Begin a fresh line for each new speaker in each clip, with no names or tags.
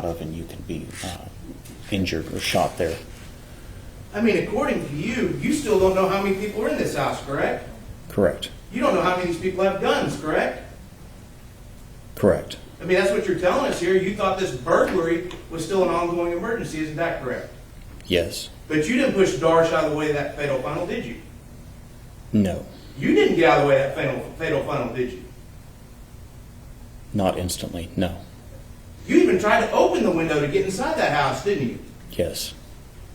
of, and you can be injured or shot there.
I mean, according to you, you still don't know how many people are in this house, correct?
Correct.
You don't know how many of these people have guns, correct?
Correct.
I mean, that's what you're telling us here. You thought this burglary was still an ongoing emergency. Isn't that correct?
Yes.
But you didn't push Darsh out of the way of that fatal funnel, did you?
No.
You didn't get out of the way of that fatal funnel, did you?
Not instantly, no.
You even tried to open the window to get inside that house, didn't you?
Yes.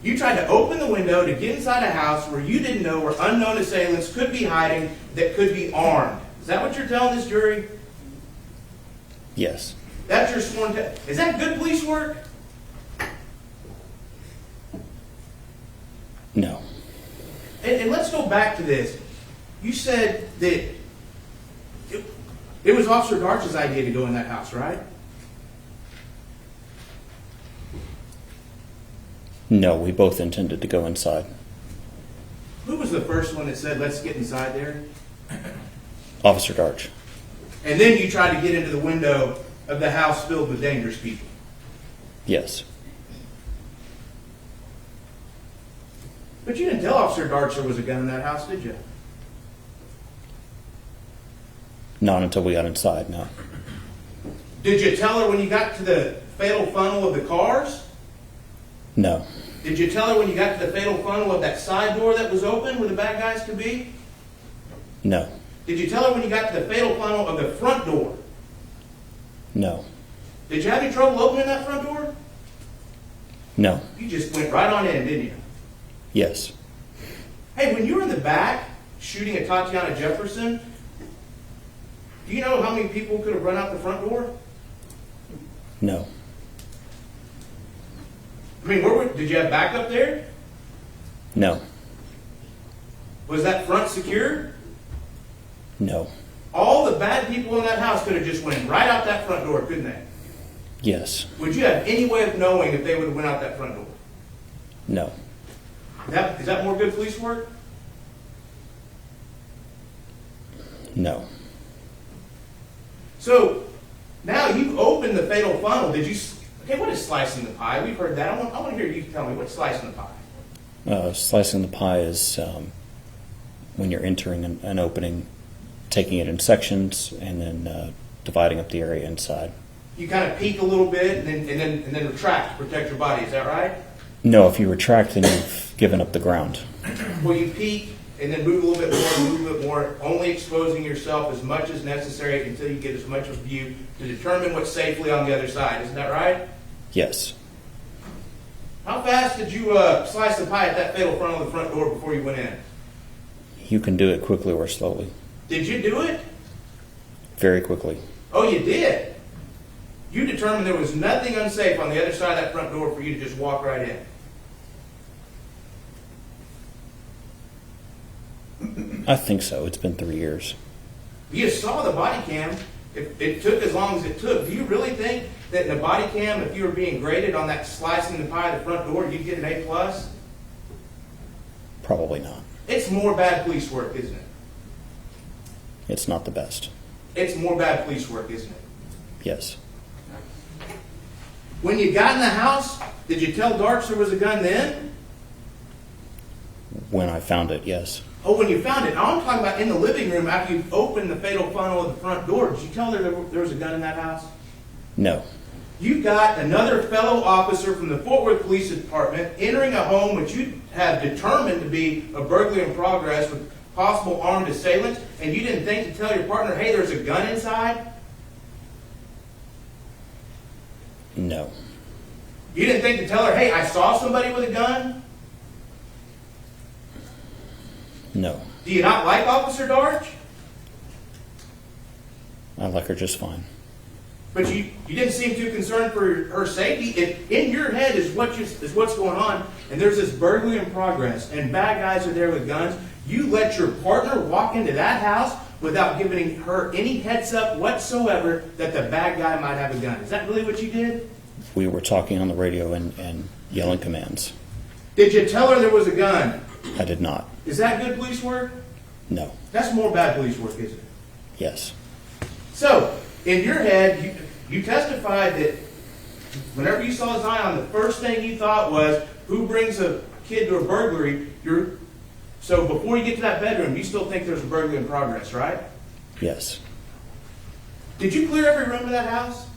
You tried to open the window to get inside a house where you didn't know where unknown assailants could be hiding that could be armed. Is that what you're telling this jury?
Yes.
That's your sworn is that good police work?
No.
And let's go back to this. You said that it was Officer Darch's idea to go in that house, right?
No, we both intended to go inside.
Who was the first one that said, let's get inside there?
Officer Darch.
And then you tried to get into the window of the house filled with dangerous people.
Yes.
But you didn't tell Officer Darch there was a gun in that house, did you?
Not until we got inside, no.
Did you tell her when you got to the fatal funnel of the cars?
No.
Did you tell her when you got to the fatal funnel of that side door that was open where the bad guys could be?
No.
Did you tell her when you got to the fatal funnel of the front door?
No.
Did you have any trouble opening that front door?
No.
You just went right on in, didn't you?
Yes.
Hey, when you were in the back shooting at Atatiana Jefferson, do you know how many people could have run out the front door?
No.
I mean, did you have backup there?
No.
Was that front secure?
No.
All the bad people in that house could have just went right out that front door, couldn't they?
Yes.
Would you have any way of knowing if they would have went out that front door?
No.
Is that more good police work?
No.
So, now you've opened the fatal funnel. Okay, what is slicing the pie? We've heard that. I want to hear you tell me, what's slicing the pie?
Slicing the pie is when you're entering an opening, taking it in sections, and then dividing up the area inside.
You kind of peek a little bit and then retract to protect your body. Is that right?
No, if you retract, then you've given up the ground.
Well, you peek and then move a little bit more, only exposing yourself as much as necessary until you get as much of a view to determine what's safely on the other side. Isn't that right?
Yes.
How fast did you slice the pie at that fatal funnel of the front door before you went in?
You can do it quickly or slowly.
Did you do it?
Very quickly.
Oh, you did? You determined there was nothing unsafe on the other side of that front door for you to just walk right in.
I think so. It's been 3 years.
You saw the body cam. It took as long as it took. Do you really think that in the body cam, if you were being graded on that slicing the pie at the front door, you'd get an A+?
Probably not.
It's more bad police work, isn't it?
It's not the best.
It's more bad police work, isn't it?
Yes.
When you got in the house, did you tell Darch there was a gun then?
When I found it, yes.
Oh, when you found it. Now I'm talking about in the living room after you opened the fatal funnel of the front door. Did you tell her there was a gun in that house?
No.
You got another fellow officer from the Fort Worth Police Department entering a home which you have determined to be a burglary in progress with possible armed assailants, and you didn't think to tell your partner, hey, there's a gun inside?
No.
You didn't think to tell her, hey, I saw somebody with a gun?
No.
Do you not like Officer Darch?
I like her just fine.
But you didn't seem too concerned for her safety. If in your head is what's going on, and there's this burglary in progress, and bad guys are there with guns, you let your partner walk into that house without giving her any heads up whatsoever that the bad guy might have a gun. Is that really what you did?
We were talking on the radio and yelling commands.
Did you tell her there was a gun?
I did not.
Is that good police work?
No.
That's more bad police work, isn't it?
Yes.
So, in your head, you testified that Whenever you saw Zion, the first thing you thought was, who brings a kid to a burglary? So before you get to that bedroom, you still think there's a burglary in progress, right?
Yes.
Did you clear every room of that house?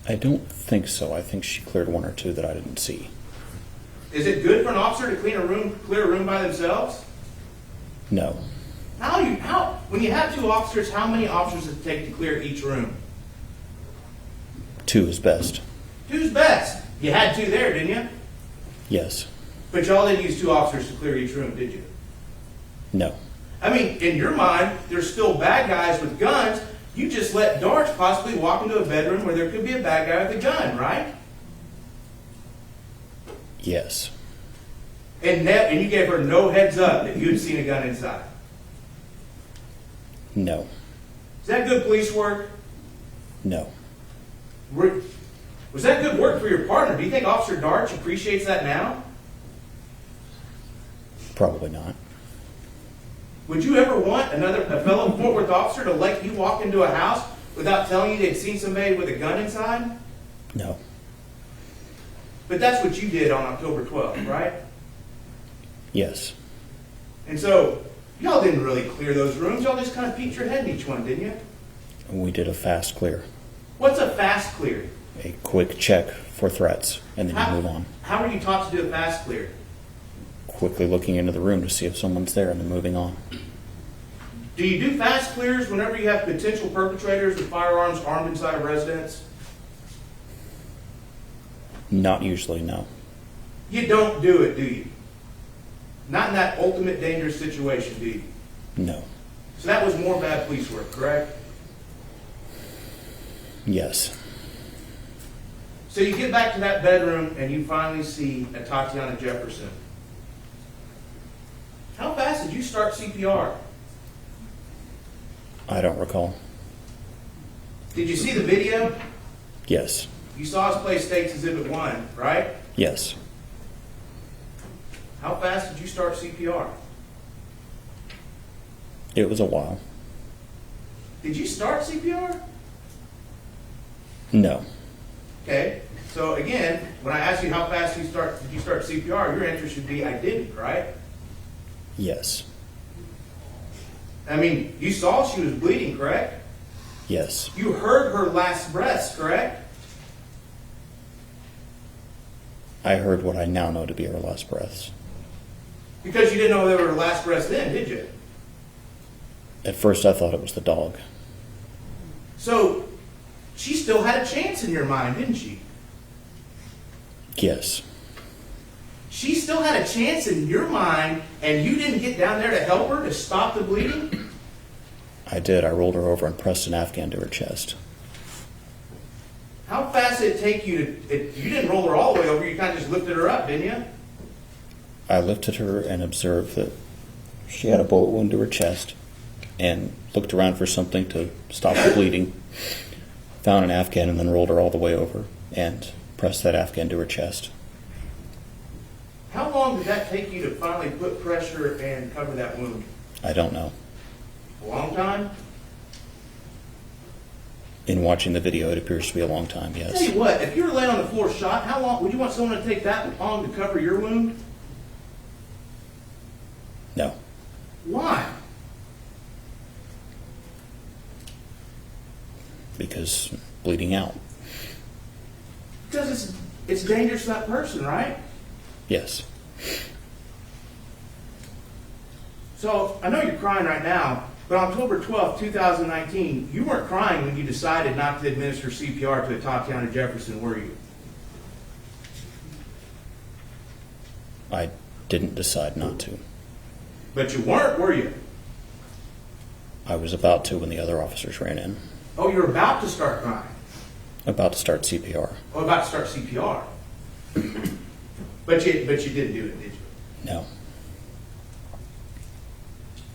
I don't think so. I think she cleared one or two that I didn't see.
Is it good for an officer to clear a room by themselves?
No.
When you have two officers, how many officers does it take to clear each room?
2 is best.
Two's best. You had two there, didn't you?
Yes.
But y'all didn't use 2 officers to clear each room, did you?
No.
I mean, in your mind, there's still bad guys with guns. You just let darts possibly walk into a bedroom where there could be a bad guy with a gun, right?
Yes.
And you gave her no heads up that you had seen a gun inside.
No.
Is that good police work?
No.
Was that good work for your partner? Do you think Officer Darch appreciates that now?
Probably not.
Would you ever want a fellow Fort Worth officer to let you walk into a house without telling you they'd seen somebody with a gun inside?
No.
But that's what you did on October 12th, right?
Yes.
And so, y'all didn't really clear those rooms. Y'all just kind of peeked your head in each one, didn't you?
We did a fast clear.
What's a fast clear?
A quick check for threats, and then you move on.
How were you taught to do a fast clear?
Quickly looking into the room to see if someone's there, and then moving on.
Do you do fast clears whenever you have potential perpetrators with firearms armed inside a residence?
Not usually, no.
You don't do it, do you? Not in that ultimate dangerous situation, do you?
No.
So that was more bad police work, correct?
Yes.
So you get back to that bedroom and you finally see Atatiana Jefferson. How fast did you start CPR?
I don't recall.
Did you see the video?
Yes.
You saw us play State's Exhibit 1, right?
Yes.
How fast did you start CPR?
It was a while.
Did you start CPR?
No.
Okay. So again, when I ask you how fast did you start CPR, your answer should be I didn't, right?
Yes.
I mean, you saw she was bleeding, correct?
Yes.
You heard her last breaths, correct?
I heard what I now know to be her last breaths.
Because you didn't know they were her last breaths then, did you?
At first I thought it was the dog.
So, she still had a chance in your mind, didn't she?
Yes.
She still had a chance in your mind, and you didn't get down there to help her, to stop the bleeding?
I did. I rolled her over and pressed an Afghan to her chest.
How fast did it take you to... You didn't roll her all the way over, you kind of just lifted her up, didn't you?
I lifted her and observed that she had a bullet wound to her chest and looked around for something to stop the bleeding, found an Afghan, and then rolled her all the way over and pressed that Afghan to her chest.
How long did that take you to finally put pressure and cover that wound?
I don't know.
A long time?
In watching the video, it appears to be a long time, yes.
Tell you what, if you were laying on the floor shot, how long would you want someone to take that long to cover your wound?
No.
Why?
Because bleeding out.
Because it's dangerous to that person, right?
Yes.
So, I know you're crying right now, but on October 12th, 2019, you weren't crying when you decided not to administer CPR to Atatiana Jefferson, were you?
I didn't decide not to.
But you weren't, were you?
I was about to when the other officers ran in.
Oh, you're about to start crying.
About to start CPR.
Oh, about to start CPR. But you didn't do it, did you?
No.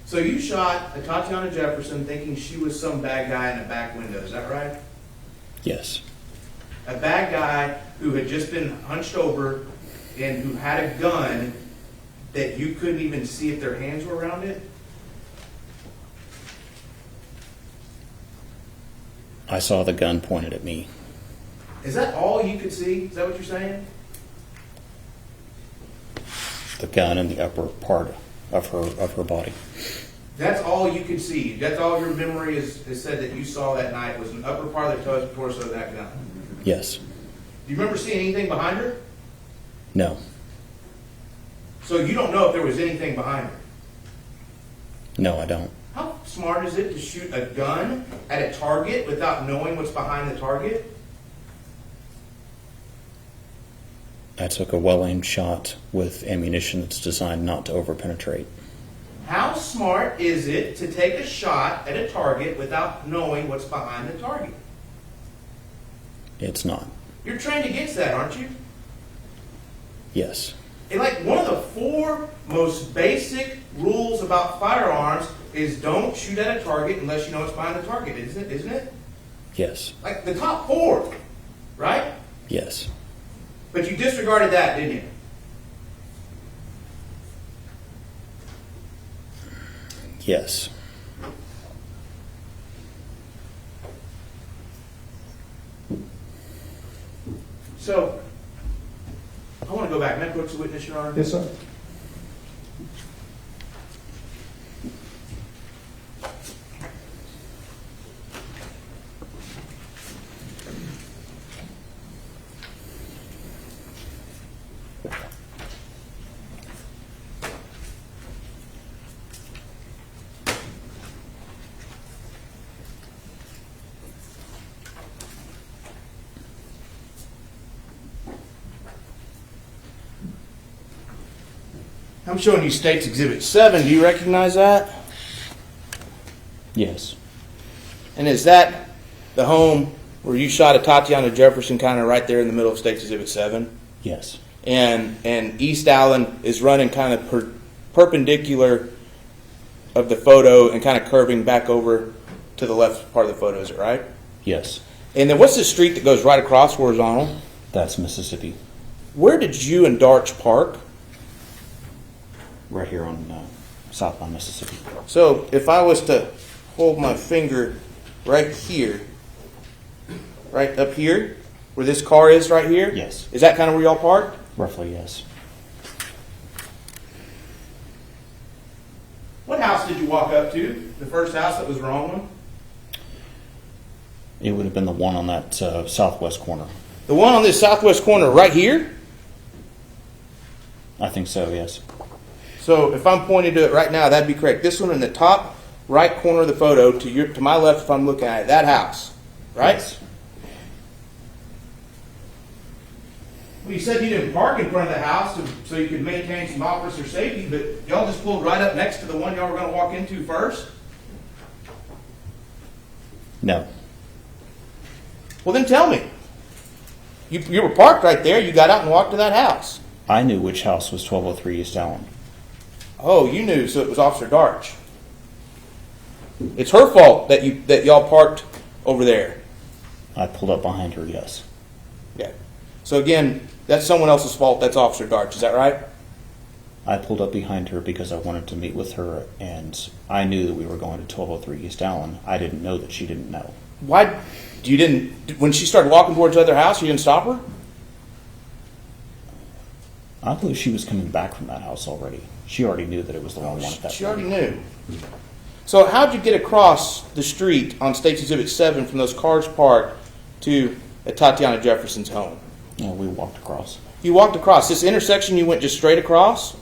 So you shot Atatiana Jefferson thinking she was some bad guy in a back window, is that right?
Yes.
A bad guy who had just been hunched over and who had a gun that you couldn't even see if their hands were around it?
I saw the gun pointed at me.
Is that all you could see? Is that what you're saying?
The gun in the upper part of her body.
That's all you could see. That's all your memory is said that you saw that night was an upper part of the torso of that gun.
Yes.
Do you remember seeing anything behind her?
No.
So you don't know if there was anything behind her?
No, I don't.
How smart is it to shoot a gun at a target without knowing what's behind the target?
I took a well-aimed shot with ammunition that's designed not to overpenetrate.
How smart is it to take a shot at a target without knowing what's behind the target?
It's not.
You're trained against that, aren't you?
Yes.
And like one of the 4 most basic rules about firearms is don't shoot at a target unless you know what's behind the target, isn't it?
Yes.
Like the top 4, right?
Yes.
But you disregarded that, didn't you?
Yes.
So, I want to go back. May I approach the witness, Your Honor?
Yes, sir.
I'm showing you State's Exhibit 7. Do you recognize that?
Yes.
And is that the home where you shot Atatiana Jefferson kind of right there in the middle of State's Exhibit 7?
Yes.
And East Allen is running kind of perpendicular of the photo and kind of curving back over to the left part of the photo, is it right?
Yes.
And then what's the street that goes right across horizontal?
That's Mississippi.
Where did you and Darch park?
Right here on southbound Mississippi.
So if I was to hold my finger right here, right up here, where this car is right here?
Yes.
Is that kind of where y'all parked?
Roughly, yes.
What house did you walk up to? The first house that was the wrong one?
It would have been the one on that southwest corner.
The one on this southwest corner right here?
I think so, yes.
So if I'm pointing to it right now, that'd be correct. This one in the top right corner of the photo, to my left if I'm looking at it, that house, right?
Yes.
Well, you said you didn't park in front of the house so you could maintain some officer safety, but y'all just pulled right up next to the one y'all were going to walk into first?
No.
Well, then tell me. You were parked right there. You got out and walked to that house.
I knew which house was 1203 East Allen.
Oh, you knew, so it was Officer Darch. It's her fault that y'all parked over there.
I pulled up behind her, yes.
Okay. So again, that's someone else's fault. That's Officer Darch. Is that right?
I pulled up behind her because I wanted to meet with her, and I knew that we were going to 1203 East Allen. I didn't know that she didn't know.
Why? You didn't. When she started walking towards the other house, you didn't stop her?
I believe she was coming back from that house already. She already knew that it was the wrong one at that
She
point.
already knew. So how'd you get across the street on State's Exhibit 7 from those cars parked to Atatiana Jefferson's home?
Yeah, we walked across.
You walked across. This intersection, you went just straight across?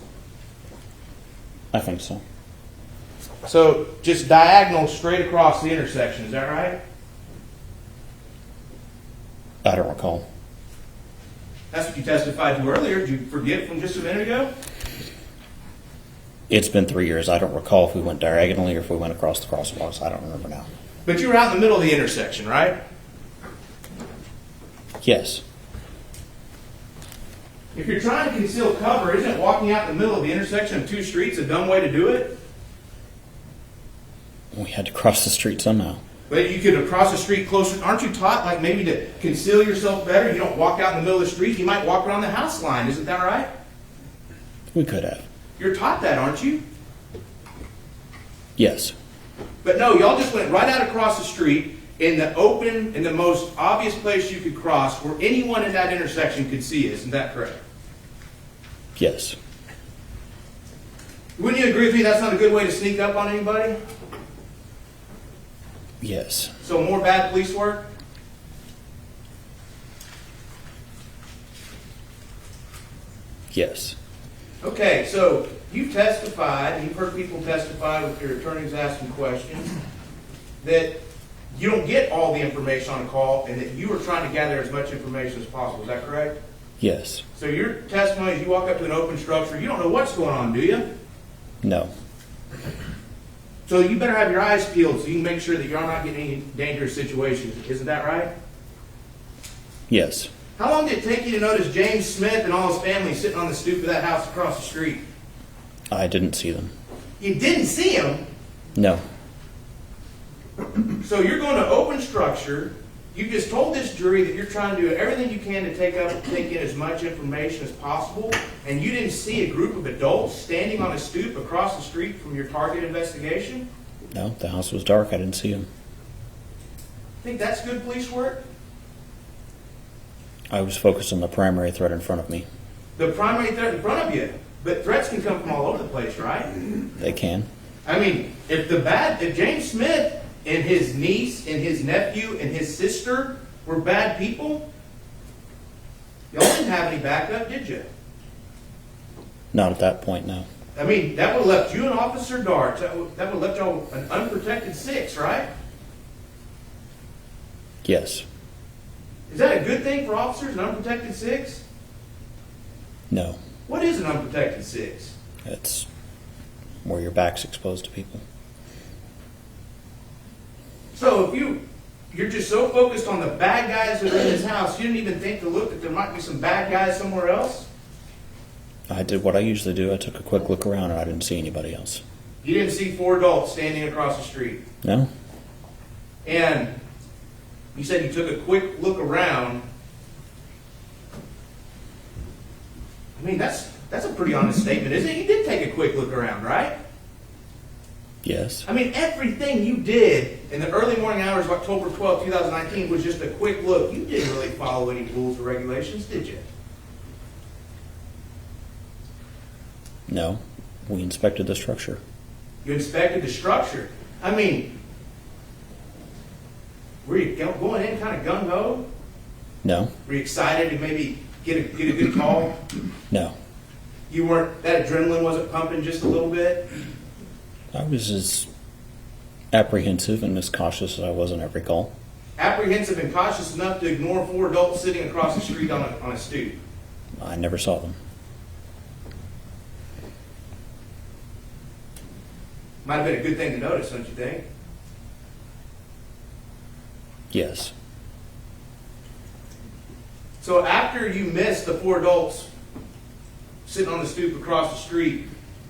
I think so.
So just diagonal straight across the intersection. Is that right?
I don't recall.
That's what you testified to earlier. Did you forget from just a minute ago?
It's been 3 years. I don't recall if we went diagonally or if we went across the crosswalks. I don't remember now.
But you were out in the middle of the intersection, right?
Yes.
If you're trying to conceal cover, isn't walking out in the middle of the intersection of two streets a dumb way to do it?
We had to cross the street somehow.
But you could cross the street closer. Aren't you taught, like, maybe to conceal yourself better? You don't walk out in the middle of the street. You might walk around the house line. Isn't that right?
We could have.
You're taught that, aren't you?
Yes.
But no, y'all just went right out across the street, in the open, in the most obvious place you could cross, where anyone in that intersection could see it. Isn't that correct?
Yes.
Wouldn't you agree with me that's not a good way to sneak up on anybody?
Yes.
So more bad police work?
Yes.
Okay, so you've testified, and you've heard people testify with your attorneys asking questions, that you don't get all the information on a call and that you were trying to gather as much information as possible. Is that correct?
Yes.
So your testimony is you walk up to an open structure, you don't know what's going on, do you?
No.
So you better have your eyes peeled so you can make sure that you're not getting any dangerous situations. Isn't that right?
Yes.
How long did it take you to notice James Smith and all his family sitting on the stoop of that house across the street?
I didn't see them.
You didn't see him?
No.
So you're going to open structure. You just told this jury that you're trying to do everything you can to take in as much information as possible, and you didn't see a group of adults standing on a stoop across the street from your target investigation?
No, the house was dark. I didn't see them.
Think that's good police work?
I was focused on the primary threat in front of me.
The primary threat in front of you, but threats can come from all over the place, right?
They can.
I mean, if James Smith and his niece and his nephew and his sister were bad people, y'all didn't have any backup, did you?
Not at that point, no.
I mean, that would have left you and Officer Dart. That would have left y'all an unprotected 6, right?
Yes.
Is that a good thing for officers, an unprotected 6?
No.
What is an unprotected 6?
It's where your back's exposed to people.
So if you're just so focused on the bad guys that are in this house, you didn't even think to look that there might be some bad guys somewhere else?
I did what I usually do. I took a quick look around and I didn't see anybody else.
You didn't see 4 adults standing across the street?
No.
And you said you took a quick look around. I mean, that's a pretty honest statement, isn't it? You did take a quick look around, right?
Yes.
I mean, everything you did in the early morning hours of October 12, 2019 was just a quick look. You didn't really follow any rules or regulations, did you?
No. We inspected the structure.
You inspected the structure. I mean, were you going in kind of gung-ho?
No.
Were you excited to maybe get a good call?
No.
You weren't, that adrenaline wasn't pumping just a little bit?
I was as apprehensive and as cautious as I was on every call.
Apprehensive and cautious enough to ignore 4 adults sitting across the street on a stoop?
I never saw them.
Might have been a good thing to notice, don't you think?
Yes.
So after you missed the 4 adults sitting on the stoop across the street,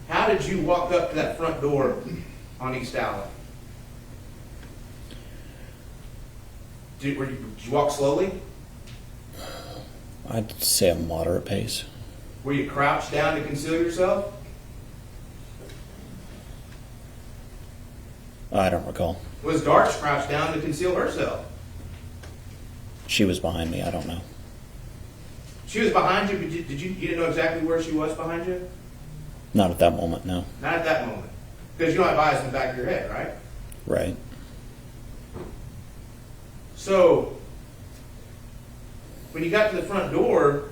how did you walk up to that front door on East Allen? Did you walk slowly?
I'd say a moderate pace.
Were you crouched down to conceal yourself?
I don't recall.
Was Dart crouched down to conceal herself?
She was behind me. I don't know.
She was behind you, but you didn't know exactly where she was behind you?
Not at that moment, no.
Not at that moment. Because you don't have eyes in the back of your head, right?
Right.
So, when you got to the front door,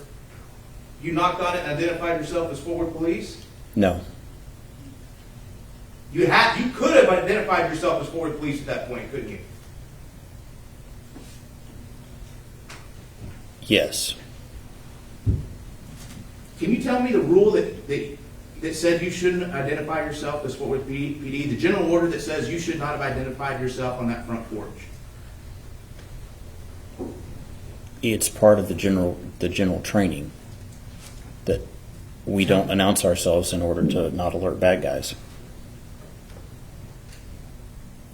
you knocked on it and identified yourself as Forward Police?
No.
You could have identified yourself as Forward Police at that point, couldn't you?
Yes.
Can you tell me the rule that said you shouldn't identify yourself as Forward PD? The general order that says you should not have identified yourself on that front porch?
It's part of the general training that we don't announce ourselves in order to not alert bad guys.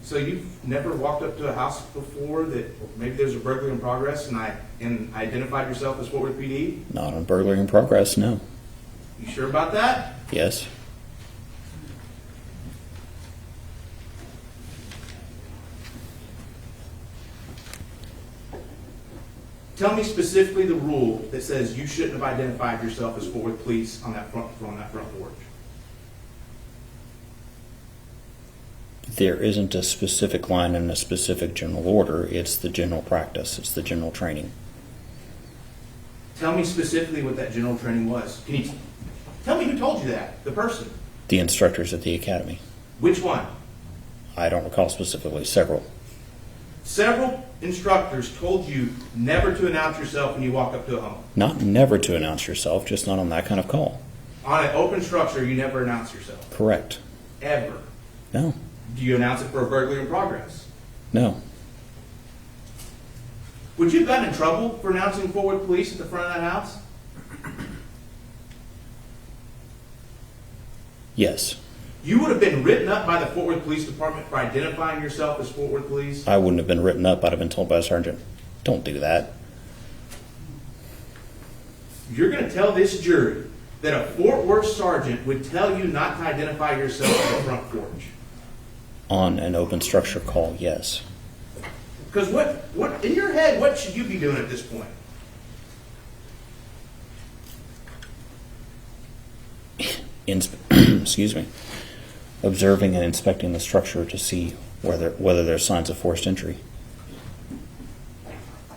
So you've never walked up to a house before that maybe there's a burglary in progress and identified yourself as Forward PD?
Not on burglary in progress, no.
You sure about that?
Yes.
Tell me specifically the rule that says you shouldn't have identified yourself as Fort Worth Police on that front porch.
There isn't a specific line and a specific general order. It's the general practice. It's the general training.
Tell me specifically what that general training was. Can you tell me who told you that? The person.
The instructors at the academy.
Which one?
I don't recall specifically. Several.
Several instructors told you never to announce yourself when you walk up to a home.
Not never to announce yourself, just not on that kind of call.
On an open structure, you never announce yourself.
Correct.
Ever.
No.
Do you announce it for a burglary in progress?
No.
Would you have gotten in trouble for announcing Fort Worth Police at the front of that house?
Yes.
You would have been written up by the Fort Worth Police Department for identifying yourself as Fort Worth Police?
I wouldn't have been written up. I'd have been told by a sergeant, don't do that.
You're going to tell this jury that a Fort Worth sergeant would tell you not to identify yourself on the front porch?
On an open structure call, yes.
Because what in your head, what should you be doing at this point?
Excuse me. Observing and inspecting the structure to see whether there's signs of forced entry.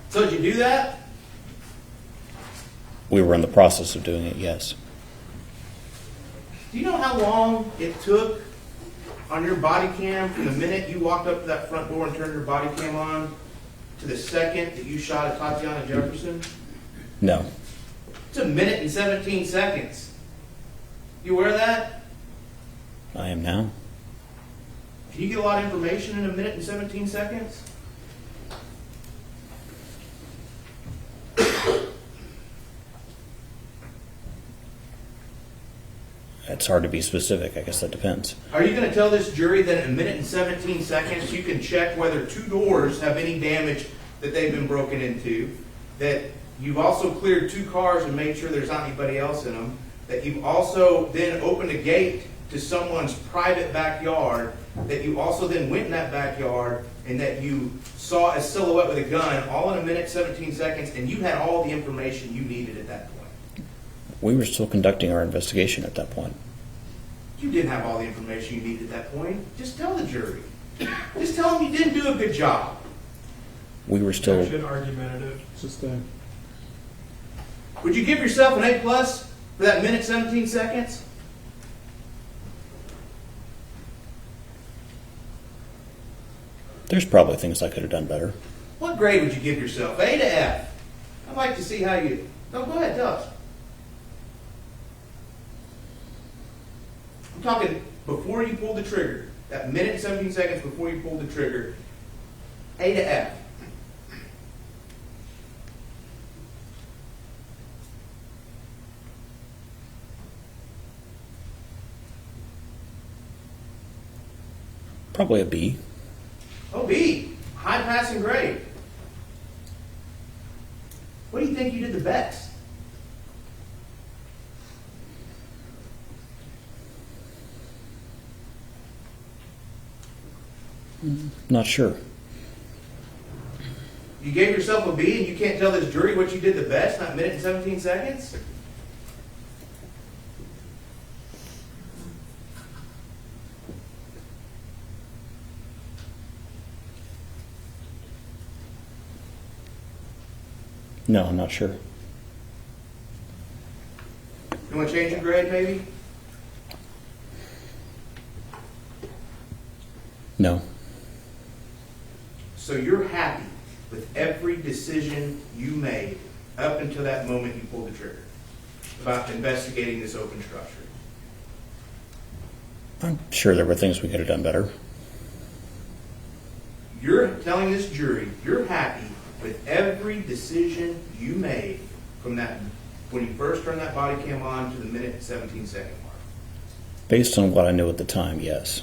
So did you do that?
We were in the process of doing it, yes.
Do you know how long it took on your body cam from the minute you walked up to that front door and turned your body cam on to the second that you shot at Atatiana Jefferson?
No.
It's 1 minute and 17 seconds. You aware of that?
I am now.
Can you get a lot of information in 1 minute and 17 seconds?
It's hard to be specific. I guess that depends.
Are you going to tell this jury that in 1 minute and 17 seconds you can check whether 2 doors have any damage that they've been broken into, that you've also cleared 2 cars and made sure there's not anybody else in them, that you've also then opened a gate to someone's private backyard, that you also then went in that backyard and that you saw a silhouette with a gun all in 1 minute, 17 seconds, and you had all the information you needed at that point?
We were still conducting our investigation at that point.
You didn't have all the information you needed at that point. Just tell the jury. Just tell them you didn't do a good job.
We were still...
Argumentative. Sustained.
Would you give yourself an A+ for that 1 minute, 17 seconds?
There's probably things I could have done better.
What grade would you give yourself? A to F? I'd like to see how you... No, go ahead, tell us. I'm talking before you pulled the trigger. That 1 minute and 17 seconds before you pulled the trigger. A to F.
Probably a B.
Oh, B. High passing grade. What do you think you did the best?
Not sure.
You gave yourself a B and you can't tell this jury what you did the best in that 1 minute and 17 seconds?
No, I'm not sure.
You want to change your grade, maybe?
No.
So you're happy with every decision you made up until that moment you pulled the trigger about investigating this open structure?
I'm sure there were things we could have done better.
You're telling this jury you're happy with every decision you made from that when you first turned that body cam on to the 1 minute and 17 second mark?
Based on what I knew at the time, yes.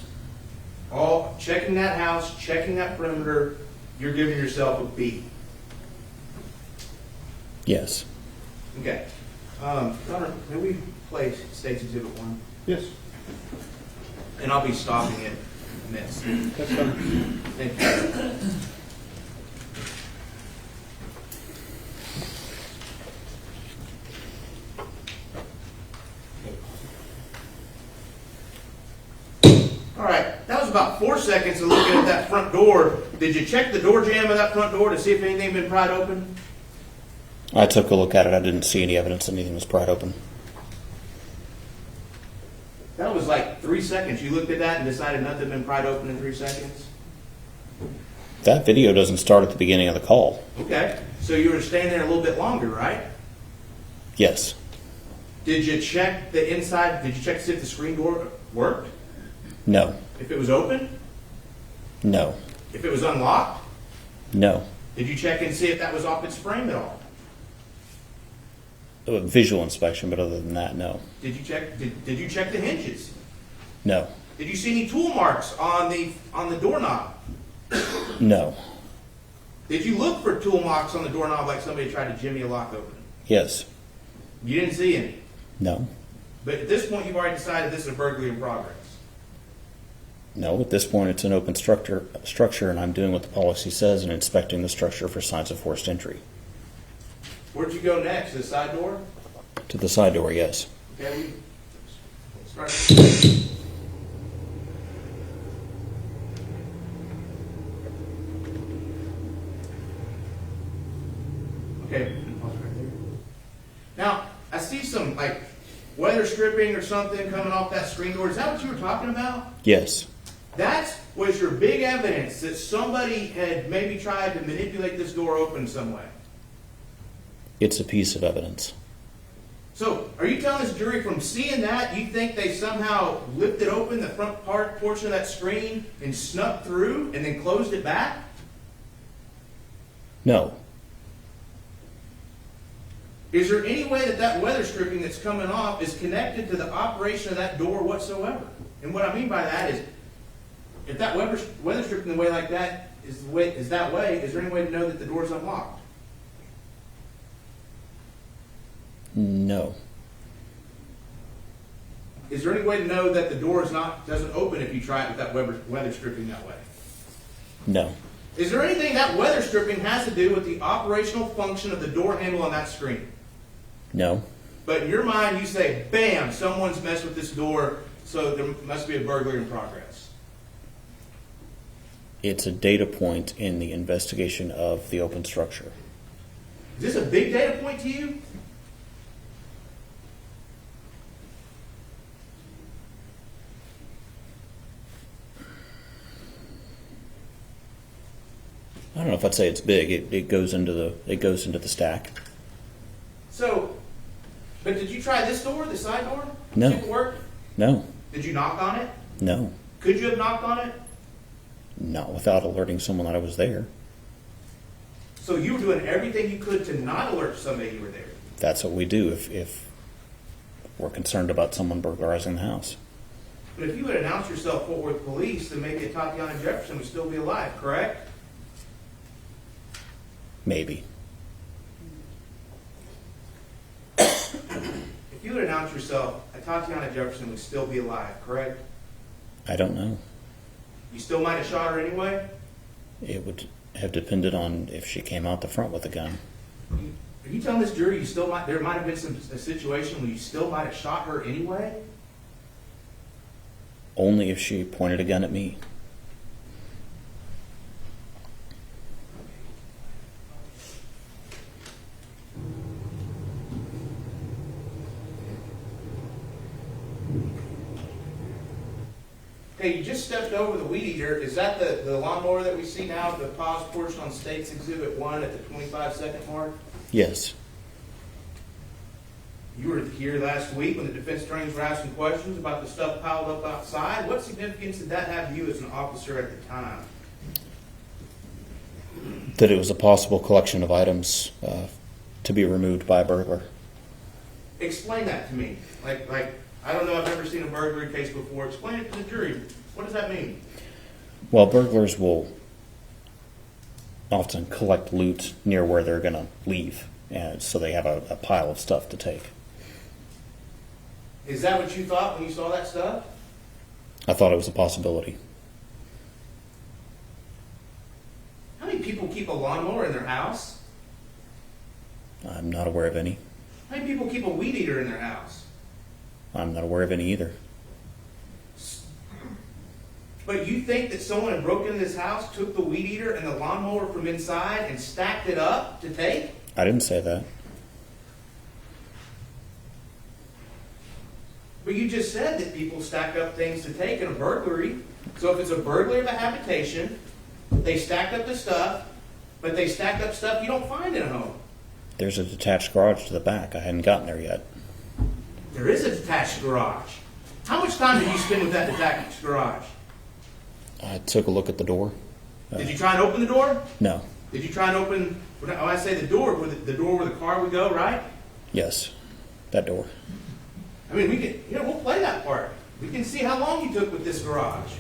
All checking that house, checking that perimeter, you're giving yourself a B.
Yes.
Okay. Connor, may we play State's Exhibit 1?
Yes.
And I'll be stopping it next.
That's fine.
Thank you. seconds of looking at that front door. Did you check the door jamb of that front door to see if anything had been pried open?
I took a look at it. I didn't see any evidence that anything was pried open.
That was like 3 seconds. You looked at that and decided nothing had been pried open in 3 seconds?
That video doesn't start at the beginning of the call.
Okay. So you were standing there a little bit longer, right?
Yes.
Did you check the inside? Did you check to see if the screen door worked?
No.
If it was open?
No.
If it was unlocked?
No.
Did you check and see if that was off its frame at all?
A visual inspection, but other than that, no.
Did you check? Did you check the hinges?
No.
Did you see any tool marks on the doorknob?
No.
Did you look for tool marks on the doorknob like somebody tried to jimmy a lock open?
Yes.
You didn't see any.
No.
But at this point, you've already decided this is a burglary in progress.
No, at this point it's an open structure, and I'm doing what the policy says and inspecting the structure for signs of forced entry.
Where'd you go next? To the side door?
To the side door, yes.
Okay, start. Okay, pause right there. Now, I see some like weather stripping or something coming off that screen door. Is that what you were talking about?
Yes.
That was your big evidence that somebody had maybe tried to manipulate this door open some way.
It's a piece of evidence.
So, are you telling this jury from seeing that, you think they somehow lifted open the front portion of that screen and snuck through and then closed it back?
No.
Is there any way that that weather stripping that's coming off is connected to the operation of that door whatsoever? And what I mean by that is, if that weather stripping the way like that is that way, is there any way to know that the door is unlocked?
No.
Is there any way to know that the door doesn't open if you try it with that weather stripping that way?
No.
Is there anything that weather stripping has to do with the operational function of the door handle on that screen?
No.
But in your mind, you say, bam, someone's messed with this door, so there must be a burglary in progress.
It's a data point in the investigation of the open structure.
Is this a big data point to you?
I don't know if I'd say it's big. It goes into the stack.
So, but did you try this door, the side door?
No.
See if it worked?
No.
Did you knock on it?
No.
Could you have knocked on it?
Not without alerting someone that I was there.
So you were doing everything you could to not alert somebody you were there.
That's what we do if we're concerned about someone burglarizing the house.
But if you would announce yourself Fort Worth Police, then maybe Atatiana Jefferson would still be alive, correct?
Maybe.
If you would announce yourself, Atatiana Jefferson would still be alive, correct?
I don't know.
You still might have shot her anyway?
It would have depended on if she came out the front with a gun.
Are you telling this jury there might have been a situation where you still might have shot her anyway?
Only if she pointed a gun at me.
Okay, you just stepped over the weed eater. Is that the lawnmower that we see now, the paused portion on State's Exhibit 1 at the 25-second mark?
Yes.
You were here last week when the defense attorneys were asking questions about the stuff piled up outside. What significance did that have to you as an officer at the time?
That it was a possible collection of items to be removed by a burglar.
Explain that to me. Like I don't know, I've never seen a burglary case before. Explain it to the jury. What does that mean?
Well, burglars will often collect loot near where they're going to leave, and so they have a pile of stuff to take.
Is that what you thought when you saw that stuff?
I thought it was a possibility.
How many people keep a lawnmower in their house?
I'm not aware of any.
How many people keep a weed eater in their house?
I'm not aware of any either.
But you think that someone had broken into this house, took the weed eater and the lawnmower from inside and stacked it up to take?
I didn't say that.
But you just said that people stack up things to take in a burglary. So if it's a burglary of a habitation, they stacked up the stuff, but they stacked up stuff you don't find in a home.
There's a detached garage to the back. I hadn't gotten there yet.
There is a detached garage. How much time did you spend with that detached garage?
I took a look at the door.
Did you try and open the door?
No.
Did you try and open, when I say the door where the car would go, right?
Yes. That door.
I mean, we'll play that part. We can see how long you took with this garage.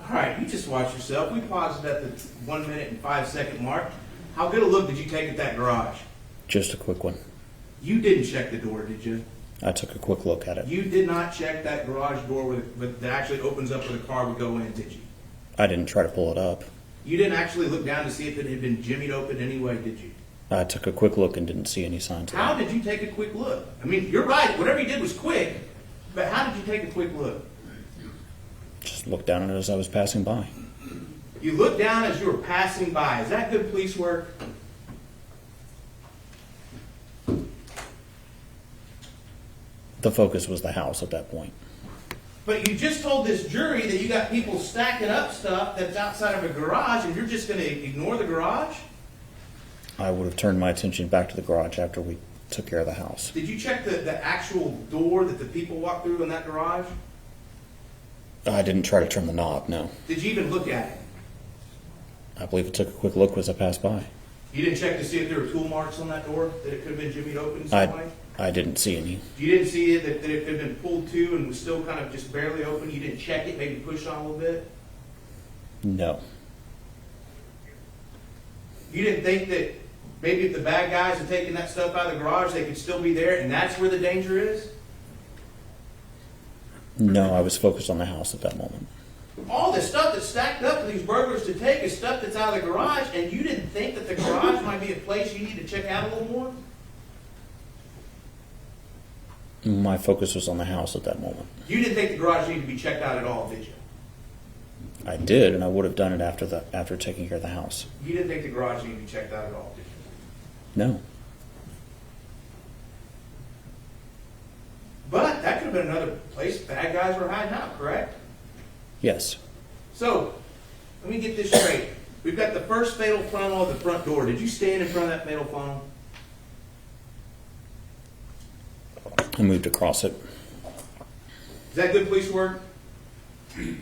All right, you just watch yourself. We paused at the 1 minute and 5 second mark. How good a look did you take at that garage?
Just a quick one.
You didn't check the door, did you?
I took a quick look at it.
You did not check that garage door that actually opens up where the car would go in, did you?
I didn't try to pull it up.
You didn't actually look down to see if it had been jimmied open anyway, did you?
I took a quick look and didn't see any signs of
How
that.
did you take a quick look? I mean, you're right. Whatever you did was quick, but how did you take a quick look?
Just looked down at it as I was passing by.
You looked down as you were passing by. Is that good police work?
The focus was the house at that point.
But you just told this jury that you got people stacking up stuff that's outside of a garage, and you're just going to ignore the garage?
I would have turned my attention back to the garage after we took care of the house.
Did you check the actual door that the people walked through in that garage?
I didn't try to turn the knob, no.
Did you even look at it?
I believe I took a quick look as I passed by.
You didn't check to see if there were tool marks on that door, that it could have been jimmied open in some way?
I didn't see any.
You didn't see it, that it could have been pulled to and was still kind of just barely open? You didn't check it, maybe push on a little bit?
No.
You didn't think that maybe if the bad guys had taken that stuff out of the garage, they could still be there, and that's where the danger is?
No, I was focused on the house at that moment.
All the stuff that's stacked up for these burglars to take is stuff that's out of the garage, and you didn't think that the garage might be a place you need to check out a little more?
My focus was on the house at that moment.
You didn't think the garage needed to be checked out at all, did you?
I did, and I would have done it after taking care of the house.
You didn't think the garage needed to be checked out at all, did you?
No.
But that could have been another place bad guys were hiding out, correct?
Yes.
So, let me get this straight. We've got the first fatal funnel of the front door. Did you stand in front of that fatal funnel?
I moved across it.
Is that good police work?
You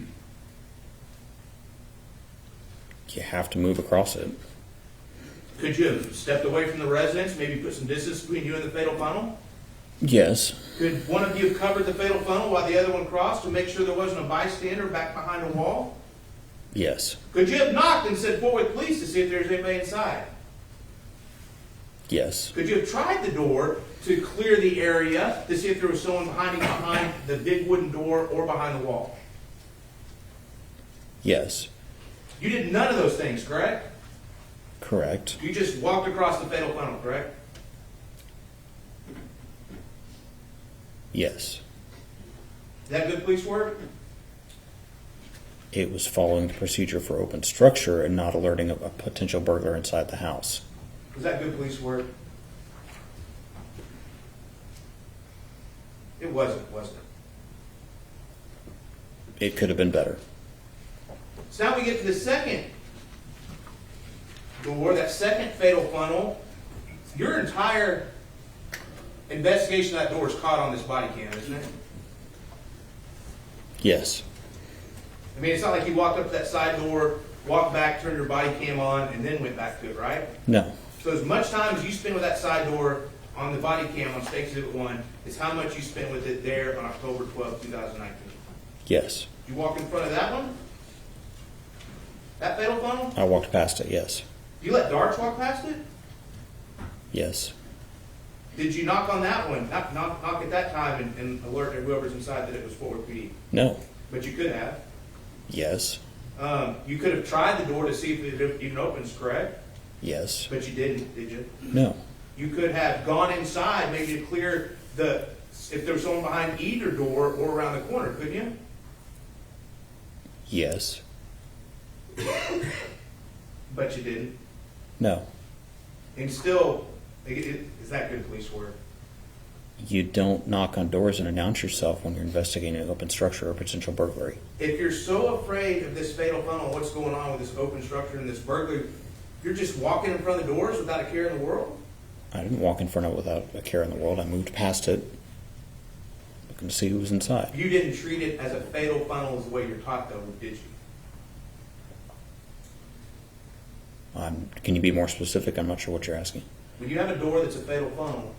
have to move across it.
Could you have stepped away from the residence, maybe put some distance between you and the fatal funnel?
Yes.
Could one of you have covered the fatal funnel while the other one crossed to make sure there wasn't a bystander back behind a wall?
Yes.
Could you have knocked and said, "Forward, police," to see if there's anybody inside?
Yes.
Could you have tried the door to clear the area to see if there was someone hiding behind the big wooden door or behind the wall?
Yes.
You did none of those things, correct?
Correct.
You just walked across the fatal funnel, correct?
Yes.
Is that good police work?
It was following the procedure for open structure and not alerting a potential burglar inside the house.
Was that good police work? It wasn't, wasn't it?
It could have been better.
So now we get to the second door, that second fatal funnel. Your entire investigation of that door is caught on this body cam, isn't it?
Yes.
I mean, it's not like you walked up to that side door, walked back, turned your body cam on, and then went back to it, right?
No.
So as much time as you spend with that side door on the body cam on State Exhibit 1 is how much you spent with it there on October 12, 2019.
Yes.
Did you walk in front of that one? That fatal funnel?
I walked past it, yes.
You let Darts walk past it?
Yes.
Did you knock on that one? Knock at that time and alert whoever's inside that it was Fort Worth PD?
No.
But you could have.
Yes.
You could have tried the door to see if it even opens, correct?
Yes.
But you didn't, did you?
No.
You could have gone inside maybe to clear if there was someone behind either door or around the corner, couldn't you?
Yes.
But you didn't.
No.
And still, is that good police work?
You don't knock on doors and announce yourself when you're investigating an open structure or potential burglary.
If you're so afraid of this fatal funnel, what's going on with this open structure and this burglary, you're just walking in front of the doors without a care in the world?
I didn't walk in front of it without a care in the world. I moved past it, looking to see who was inside.
You didn't treat it as a fatal funnel as the way you're taught, though, did you?
Can you be more specific? I'm not sure what you're asking.
When you have a door that's a fatal funnel,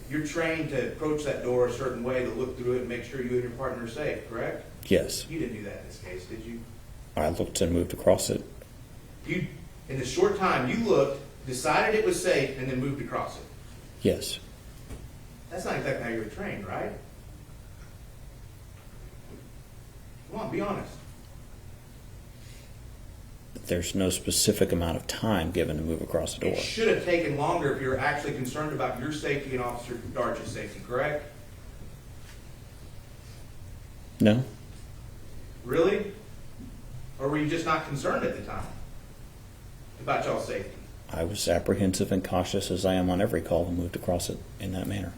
you're trained to approach that door a certain way, to look through it and make sure you and your partner are safe, correct?
Yes.
You didn't do that in this case, did you?
I looked and moved across it.
You, in the short time you looked, decided it was safe, and then moved across it.
Yes.
That's not exactly how you were trained, right? Come on, be honest.
There's no specific amount of time given to move across the door.
It should have taken longer if you're actually concerned about your safety and Officer Darch's safety, correct?
No?
Really? Or were you just not concerned at the time about y'all's safety?
I was apprehensive and cautious as I am on every call and moved across it in that manner.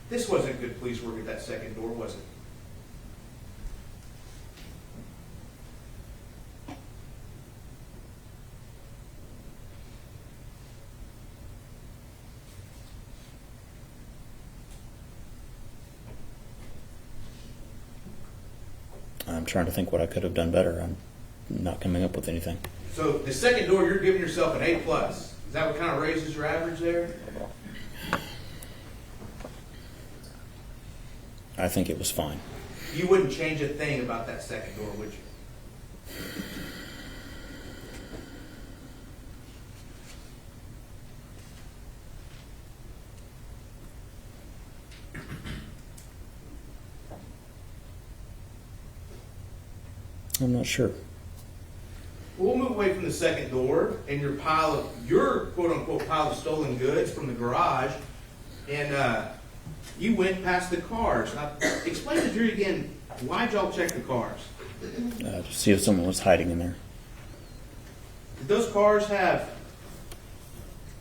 This wasn't good police work at that second door, was it?
I'm trying to think what I could have done better. I'm not coming up with anything.
So the second door, you're giving yourself an A+. Is that what kind of raises your average there?
I think it was fine.
You wouldn't change a thing about that second door, would you?
I'm not sure.
We'll move away from the second door and your quote-unquote pile of stolen goods from the garage, and you went past the cars. Now, explain to the jury again, why'd y'all check the cars?
To see if someone was hiding in there.
Did those cars have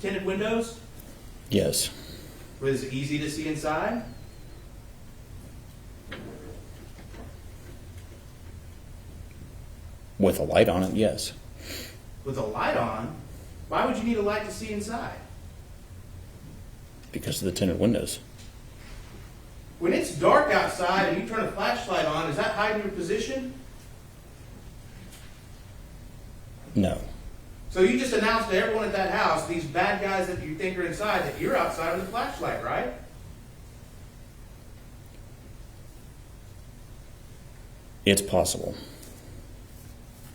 tinted windows?
Yes.
Was it easy to see inside?
With a light on it, yes.
With a light on? Why would you need a light to see inside?
Because of the tinted windows.
When it's dark outside and you turn a flashlight on, is that hiding your position?
No.
So you just announced to everyone at that house, these bad guys that you think are inside, that you're outside with a flashlight, right?
It's possible.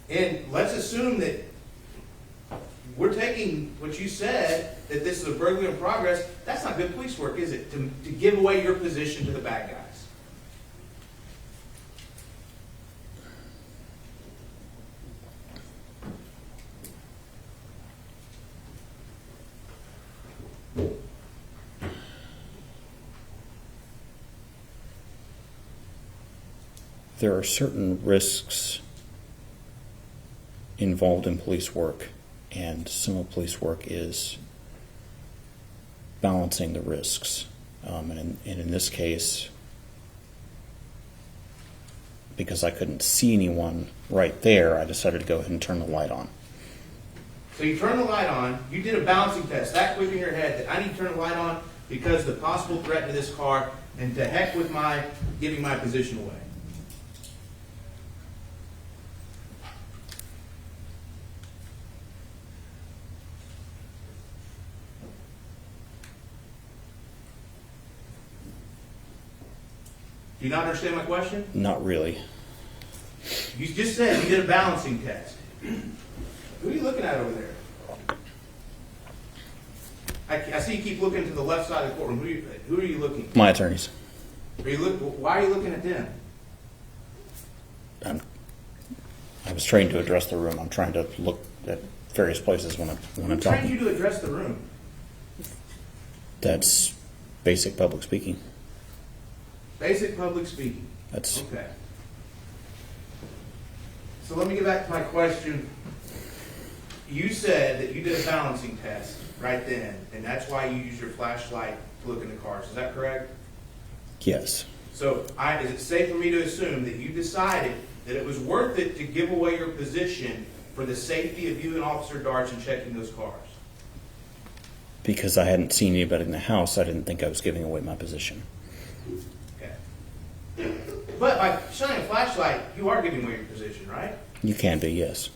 And let's assume that we're taking what you said, that this is a burglary in progress. That's not good police work, is it? To give away your position to the bad guys.
There are certain risks involved in police work, and some of police work is balancing the risks. And in this case, because I couldn't see anyone right there, I decided to go ahead and turn the light on.
So you turn the light on, you did a balancing test that quick in your head that I need to turn the light on because of the possible threat to this car, and to heck with my giving my position away. Do you not understand my question?
Not really.
You just said you did a balancing test. Who are you looking at over there? I see you keep looking to the left side of the courtroom. Who are you looking?
My attorneys.
Why are you looking at them?
I was trained to address the room. I'm trying to look at various places when I'm
Who trained
talking.
you to address the room?
That's basic public speaking.
Basic public speaking.
That's
Okay. So let me get back to my question. You said that you did a balancing test right then, and that's why you used your flashlight to look in the cars. Is that correct?
yes.
So is it safe for me to assume that you decided that it was worth it to give away your position for the safety of you and Officer Darch in checking those cars?
Because I hadn't seen anybody in the house, I didn't think I was giving away my position.
Okay. But by shining a flashlight, you are giving away your position, right?
You can be, yes.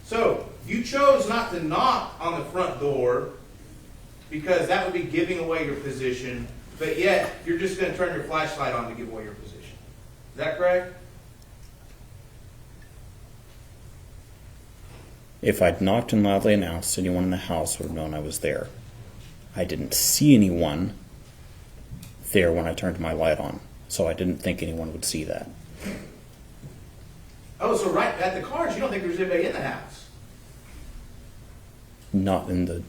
So you chose not to knock on the front door because that would be giving away your position, but yet you're just going to turn your flashlight on to give away your position. Is that correct?
If I'd knocked and loudly announced, anyone in the house would have known I was there. I didn't see anyone there when I turned my light on, so I didn't think anyone would see that.
Oh, so right at the cars, you don't think there's anybody in the house?
Not in the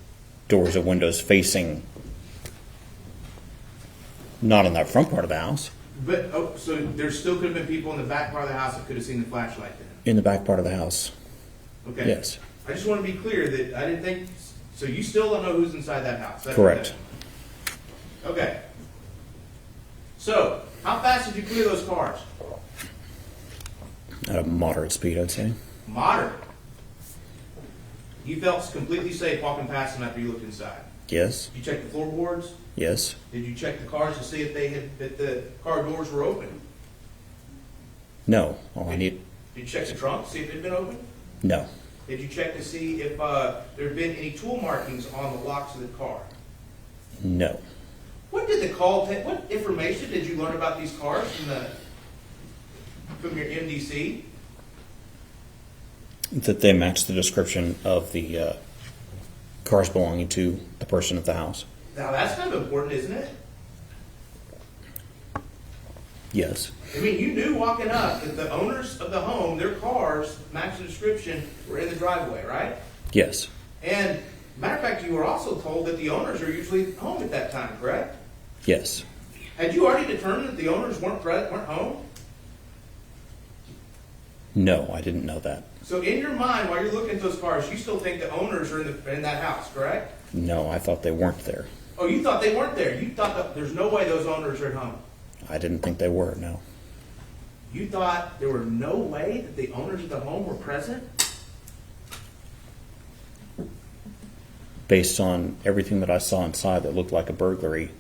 doors or windows facing, not in that front part of the house.
But so there still could have been people in the back part of the house that could have seen the flashlight then?
In the back part of the house,
Okay.
yes.
I just want to be clear that I didn't think, so you still don't know who's inside that house? That's
Correct.
Okay. So, how fast did you clear those cars?
At a moderate speed, I'd say.
Moderate. You felt completely safe walking past them after you looked inside.
Yes,
Did you check the floorboards?
yes,
Did you check the cars to see if that the car doors were open?
no. All I need,
Did you check the trunk, see if it had been open?
no,
Did you check to see if there had been any tool markings on the locks of the car?
no.
What did the call take? What information did you learn about these cars from your MDC?
That they match the description of the cars belonging to the person at the house.
Now that's kind of important, isn't it?
Yes,
I mean, you knew walking up that the owners of the home, their cars, match the description, were in the driveway, right?
yes,
And matter of fact, you were also told that the owners are usually home at that time, correct?
yes.
Had you already determined that the owners weren't home?
No, I didn't know that.
So in your mind, while you're looking at those cars, you still think the owners are in that house, correct?
No, I thought they weren't there.
Oh, you thought they weren't there. You thought that there's no way those owners are at home.
I didn't think they were, no.
You thought there were no way that the owners of the home were present?
Based on everything that I saw inside that looked like a burglary,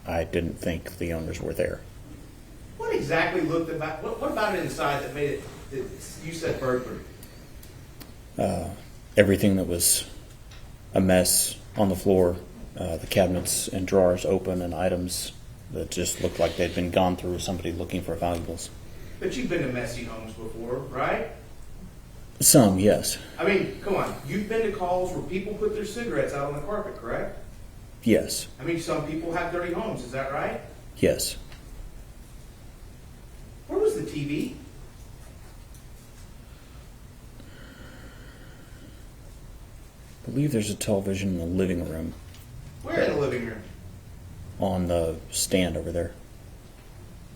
I didn't think the owners were there.
What exactly looked about? What about it inside that made it? That you said burglary.
Everything that was a mess on the floor, the cabinets and drawers open, and items that just looked like they'd been gone through somebody looking for valuables.
But you've been to messy homes before, right?
Some, yes.
I mean, come on. You've been to calls where people put their cigarettes out on the carpet, correct?
Yes,
I mean, some people have dirty homes. Is that right?
yes.
Where was the TV?
I believe there's a television in the living room
Where in the living room?
on the stand over there.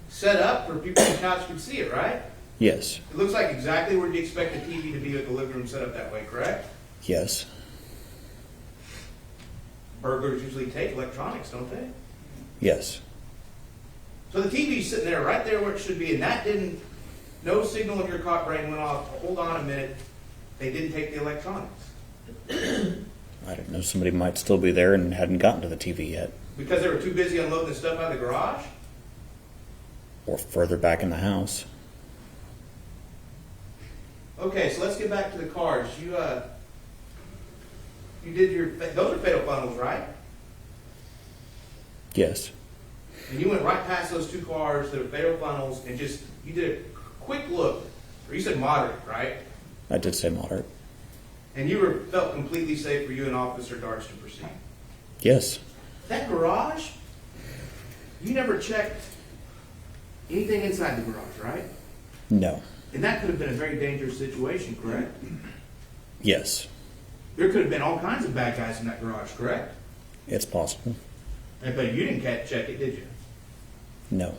Set up where people on the couch could see it, right?
Yes,
It looks like exactly where you expect a TV to be with the living room set up that way, correct?
yes,
Burglars usually take electronics, don't they?
yes,
So the TV's sitting there right there where it should be, and that didn't, no signal in your cop brain went off. Hold on a minute. They didn't take the electronics.
I don't know. Somebody might still be there and hadn't gotten to the TV yet,
Because they were too busy unloading the stuff out of the garage?
or further back in the house.
Okay, so let's get back to the cars. You did those are fatal bundles, right?
Yes,
and you went right past those two cars that are fatal funnels and you did a quick look, or you said moderate, right?
I did say moderate.
And you felt completely safe for you and Officer Darch to proceed.
Yes.
That garage, you never checked anything inside the garage, right?
No.
And that could have been a very dangerous situation, correct?
Yes.
There could have been all kinds of bad guys in that garage, correct?
It's possible.
But you didn't check it, did you?
No.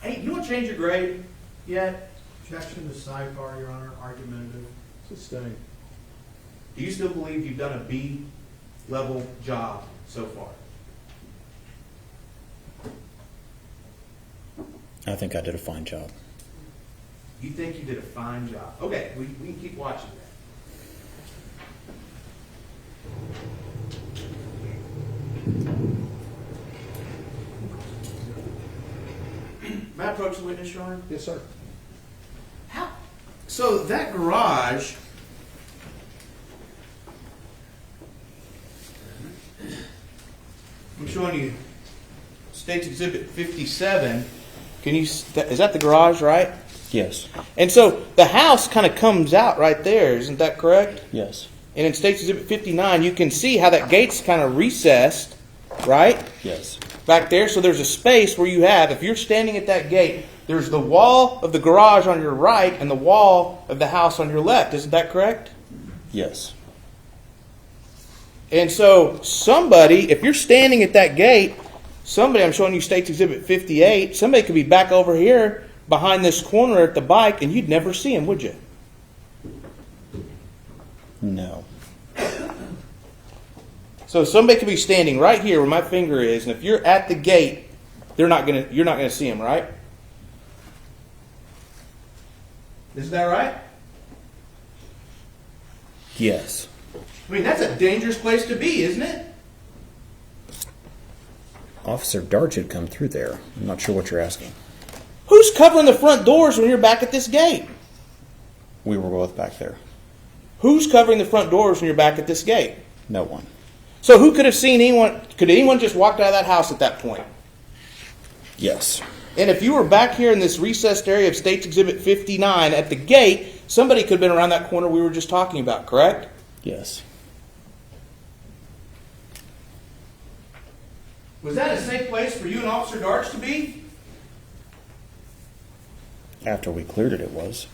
Hey, you want to change your grade yet?
Objection to sidebar, Your Honor, argumentative. Sustained.
Do you still believe you've done a B-level job so far?
I think I did a fine job.
You think you did a fine job. Okay, we can keep watching that. May I approach the witness, Your Honor?
Yes, sir.
How? So that garage, I'm showing you State's Exhibit 57. Is that the garage, right?
Yes.
And so the house kind of comes out right there, isn't that correct?
Yes.
And in State's Exhibit 59, you can see how that gate's kind of recessed, right?
Yes.
Back there. So there's a space where if you're standing at that gate, there's the wall of the garage on your right and the wall of the house on your left. Isn't that correct?
Yes.
And so somebody, if you're standing at that gate, I'm showing you State's Exhibit 58, somebody could be back over here behind this corner at the bike and you'd never see him, would you?
No.
So somebody could be standing right here where my finger is, and if you're at the gate, you're not gonna see him, right? Is that right?
Yes.
I mean, that's a dangerous place to be, isn't it?
Officer Darch had come through there. I'm not sure what you're asking.
Who's covering the front doors when you're back at this gate?
We were both back there.
Who's covering the front doors when you're back at this gate?
No one.
So who could have seen anyone? Could anyone just walked out of that house at that point?
Yes.
And if you were back here in this recessed area of State's Exhibit 59 at the gate, somebody could have been around that corner we were just talking about, correct?
Yes.
Was that a safe place for you and Officer Darch to be?
After we cleared it, it was.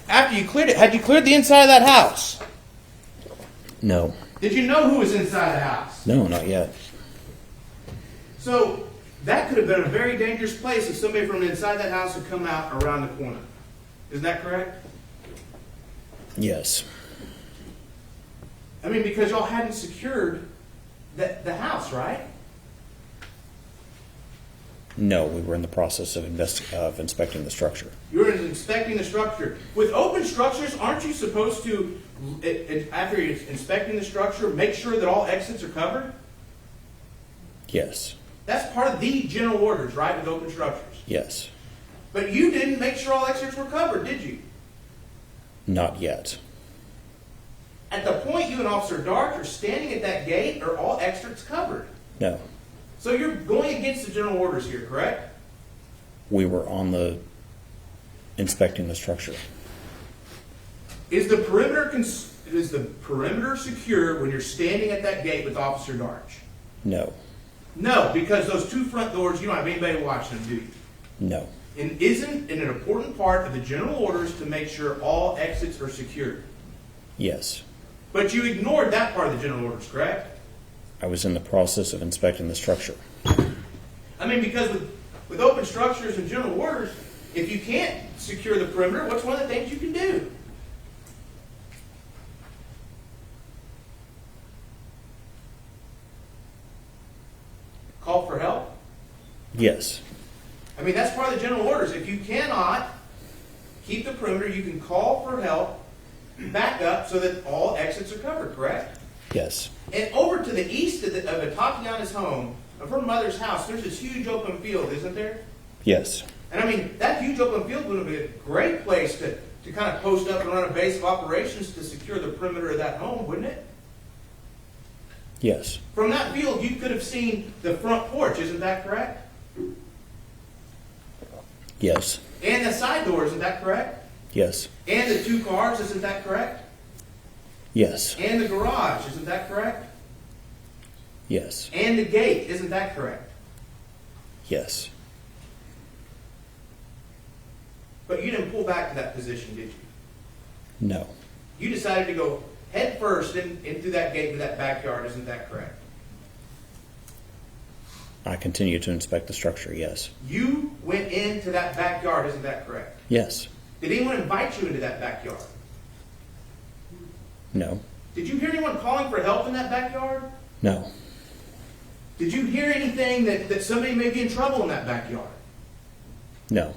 After you cleared it, had you cleared the inside of that house?
No.
Did you know who was inside the house?
No, not yet.
So that could have been a very dangerous place if somebody from inside that house had come out around the corner. Is that correct?
Yes.
I mean, because y'all hadn't secured the house, right?
No, we were in the process of inspecting the structure.
You were inspecting the structure. With open structures, aren't you supposed to, after you're inspecting the structure, make sure that all exits are covered?
Yes.
That's part of the general orders, right, with open structures.
Yes.
But you didn't make sure all exits were covered, did you?
Not yet.
At the point you and Officer Darch are standing at that gate, are all exits covered?
No.
So you're going against the general orders here, correct?
We were on the inspecting the structure.
Is the perimeter secure when you're standing at that gate with Officer Darch?
No.
No, because those two front doors, you don't have anybody watching them, do you?
No.
And isn't it an important part of the general orders to make sure all exits are secured?
Yes.
But you ignored that part of the general orders, correct?
I was in the process of inspecting the structure.
I mean, because with open structures and general orders, if you can't secure the perimeter, what's one of the things you can do? Call for help?
Yes.
I mean, that's part of the general orders. If you cannot keep the perimeter, you can call for help, back up so that all exits are covered, correct?
Yes.
And over to the east of Atatiana's home, of her mother's house, there's this huge open field, isn't there?
Yes.
And I mean, that huge open field would be a great place to kind of post up and run a base of operations to secure the perimeter of that home, wouldn't it?
Yes.
From that field, you could have seen the front porch, isn't that correct?
Yes.
And the side door, isn't that correct?
Yes.
And the 2 cars, isn't that correct?
Yes.
And the garage, isn't that correct?
Yes.
And the gate, isn't that correct?
Yes.
But you didn't pull back to that position, did you?
No.
You decided to go head first in through that gate to that backyard, isn't that correct?
I continue to inspect the structure, yes.
You went into that backyard, isn't that correct?
Yes.
Did anyone invite you into that backyard?
No.
Did you hear anyone calling for help in that backyard?
No.
Did you hear anything that somebody may be in trouble in that backyard?
No.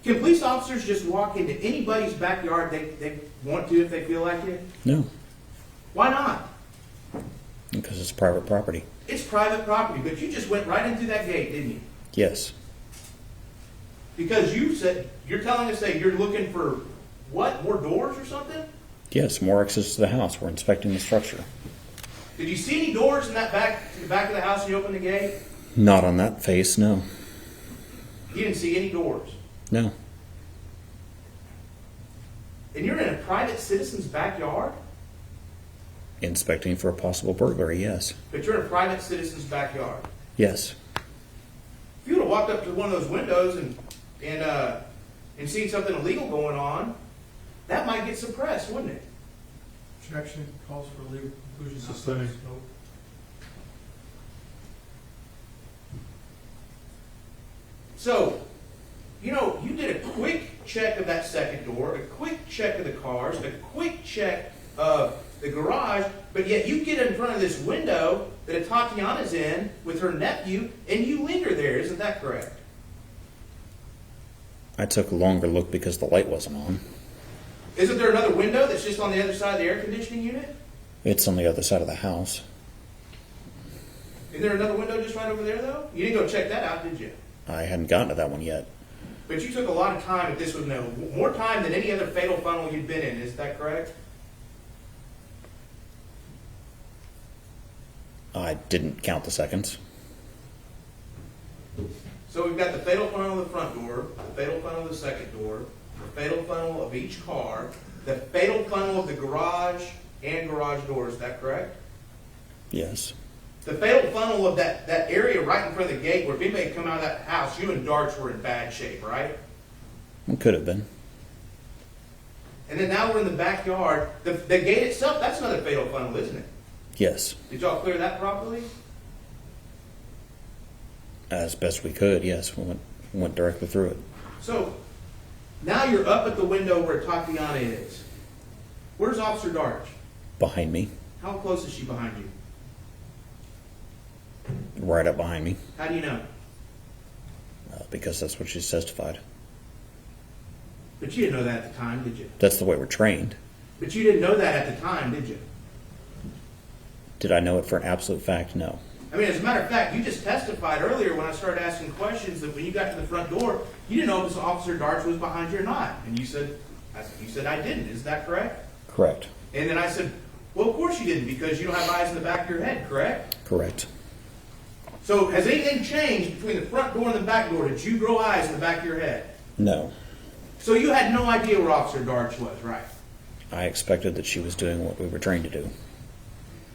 Can police officers just walk into anybody's backyard they want to if they feel like it?
No.
Why not?
Because it's private property.
It's private property, but you just went right in through that gate, didn't you?
Yes.
Because you said, you're telling us that you're looking for, what, more doors or something?
Yes, more access to the house. We're inspecting the structure.
Did you see any doors in that back, to the back of the house when you opened the gate?
Not on that face, no.
You didn't see any doors.
No.
And you're in a private citizen's backyard?
Inspecting for a possible burglary, yes.
But you're in a private citizen's backyard.
Yes.
If you would have walked up to one of those windows and seen something illegal going on, that might get suppressed, wouldn't it?
Objection calls for legal conclusion.
Sustained.
So, you know, you did a quick check of that second door, a quick check of the cars, a quick check of the garage, but yet you get in front of this window that Atatiana's in with her nephew, and you linger there. Isn't that correct?
I took a longer look because the light wasn't on.
Isn't there another window that's just on the other side of the air conditioning unit?
It's on the other side of the house.
Is there another window just right over there, though? You didn't go check that out, did you?
I hadn't gotten to that one yet.
But you took a lot of time at this window, more time than any other fatal funnel you'd been in. Is that correct?
I didn't count the seconds.
So we've got the fatal funnel of the front door, the fatal funnel of the second door, the fatal funnel of each car, the fatal funnel of the garage and garage door. Is that correct?
Yes.
The fatal funnel of that area right in front of the gate where if anybody had come out of that house, you and Darts were in bad shape, right?
It could have been.
And then now we're in the backyard. The gate itself, that's another fatal funnel, isn't it?
Yes.
Did y'all clear that properly?
As best we could, yes. We went directly through it.
So, now you're up at the window where Tatiana is. Where's Officer Darch?
Behind me.
How close is she behind you?
Right up behind me.
How do you know?
Because that's what she's testified.
But you didn't know that at the time, did you?
That's the way we're trained.
But you didn't know that at the time, did you?
Did I know it for an absolute fact? No.
I mean, as a matter of fact, you just testified earlier when I started asking questions that when you got to the front door, you didn't know if Officer Darch was behind you or not. And you said I didn't. Is that correct?
Correct.
And then I said, well, of course you didn't because you don't have eyes in the back of your head, correct?
Correct.
So has anything changed between the front door and the back door? Did you grow eyes in the back of your head?
No.
So you had no idea where Officer Darch was, right?
I expected that she was doing what we were trained to do.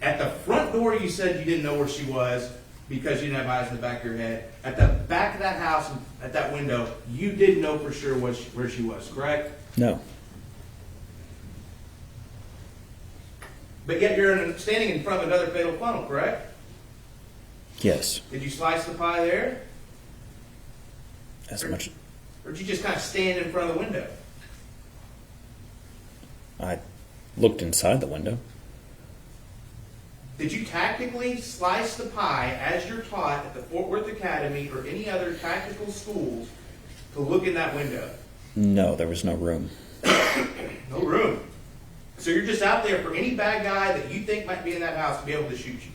At the front door, you said you didn't know where she was because you didn't have eyes in the back of your head. At the back of that house, at that window, you didn't know for sure where she was, correct?
No.
But yet you're standing in front of another fatal funnel, correct?
Yes.
Did you slice the pie there?
As much.
Or did you just kind of stand in front of the window?
I looked inside the window.
Did you tactically slice the pie as you're taught at the Fort Worth Academy or any other tactical schools to look in that window?
No, there was no room.
No room. So you're just out there for any bad guy that you think might be in that house to be able to shoot you.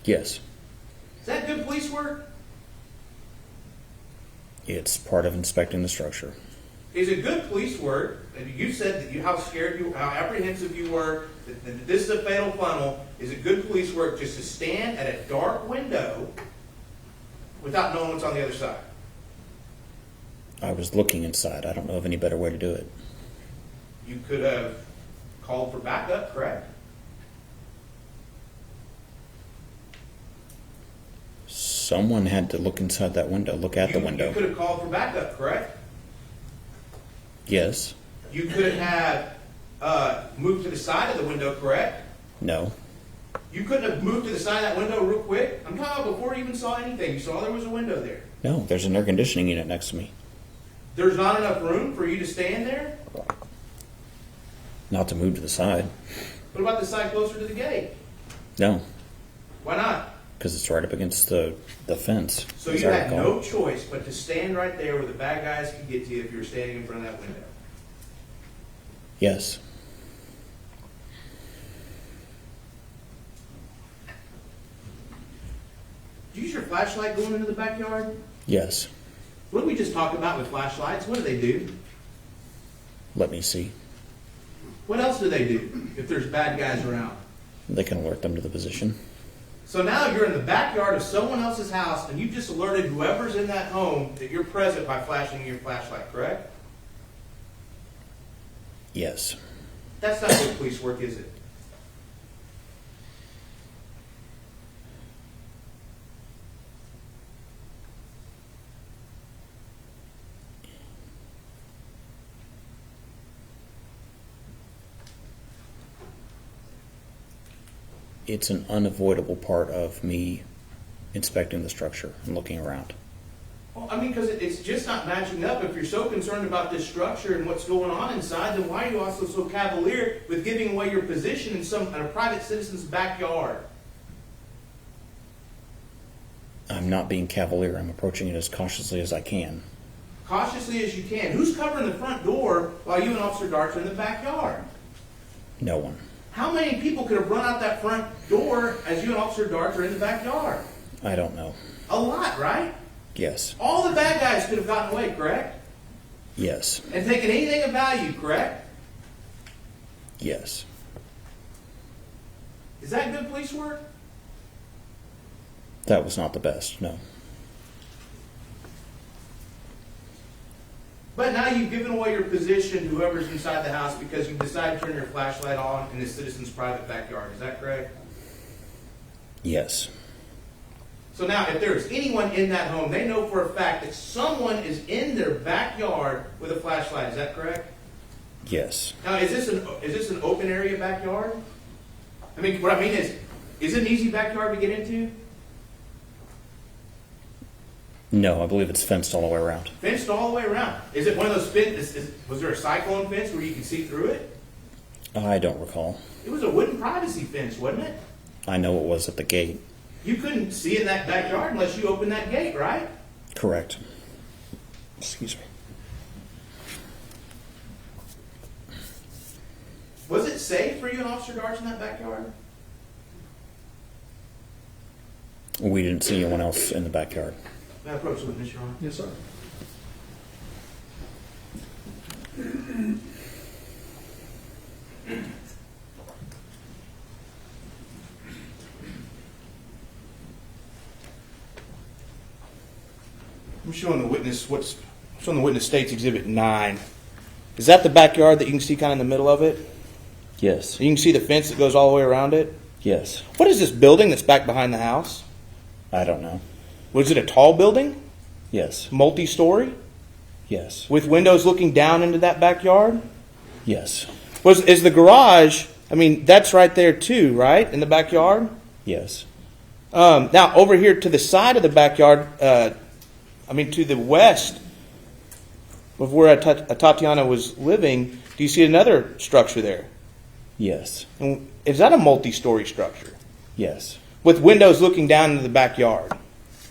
Yes.
Is that good police work?
It's part of inspecting the structure.
Is it good police work? And you said that how scared you, how apprehensive you were that this is a fatal funnel, is it good police work just to stand at a dark window without knowing what's on the other side?
I was looking inside. I don't know of any better way to do it.
You could have called for backup, correct?
Someone had to look inside that window, look at the window.
You could have called for backup, correct?
Yes.
You could have moved to the side of the window, correct?
No.
You couldn't have moved to the side of that window real quick? I'm talking about before you even saw anything. You saw there was a window there.
No, there's an air conditioning unit next to me.
There's not enough room for you to stand there?
Not to move to the side.
What about the side closer to the gate?
No,
Why not?
because it's right up against the fence.
So
as
you
I
had
recall.
no choice but to stand right there where the bad guys could get to you if you were standing in front of that window.
Yes.
Did you use your flashlight going into the backyard?
Yes.
What did we just talk about with flashlights? What do they do?
Let me see.
What else do they do if there's bad guys around?
They can alert them to the position.
So now you're in the backyard of someone else's house and you just alerted whoever's in that home that you're present by flashing your flashlight, correct?
Yes.
That's not good police work, is it?
It's an unavoidable part of me inspecting the structure and looking around.
Well, I mean, because it's just not matching up. If you're so concerned about this structure and what's going on inside, then why are you also so cavalier with giving away your position in a private citizen's backyard?
I'm not being cavalier. I'm approaching it as cautiously as I can.
Cautiously as you can. Who's covering the front door while you and Officer Darts are in the backyard?
No one.
How many people could have run out that front door as you and Officer Darts are in the backyard?
I don't know.
A lot, right?
Yes.
All the bad guys could have gotten away, correct?
Yes.
And taken anything of value, correct?
Yes.
Is that good police work?
That was not the best, no.
But now you've given away your position to whoever's inside the house because you've decided to turn your flashlight on in the citizen's private backyard. Is that correct?
Yes.
So now, if there's anyone in that home, they know for a fact that someone is in their backyard with a flashlight. Is that correct?
Yes.
Now, is this an open area backyard? I mean, what I mean is it an easy backyard to get into?
No, I believe it's fenced all the way around.
Fenced all the way around. Is it one of those fence? Was there a cyclone fence where you could see through it?
I don't recall.
It was a wooden privacy fence, wasn't it?
I know it was at the gate.
You couldn't see in that backyard unless you opened that gate, right?
Correct. Excuse me.
Was it safe for you and Officer Darts in that backyard?
We didn't see anyone else in the backyard.
May I approach the witness, Your Honor?
Yes, sir.
I'm showing the witness state's Exhibit 9. Is that the backyard that you can see kind of in the middle of it?
Yes.
You can see the fence that goes all the way around it?
Yes.
What is this building that's back behind the house?
I don't know.
Was it a tall building?
Yes.
Multi-story?
Yes.
With windows looking down into that backyard?
Yes.
Is the garage, I mean, that's right there too, right? In the backyard?
Yes.
Now, over here to the side of the backyard, to the west of where Atatiana was living, do you see another structure there?
Yes.
And is that a multi-story structure?
Yes.
With windows looking down into the backyard?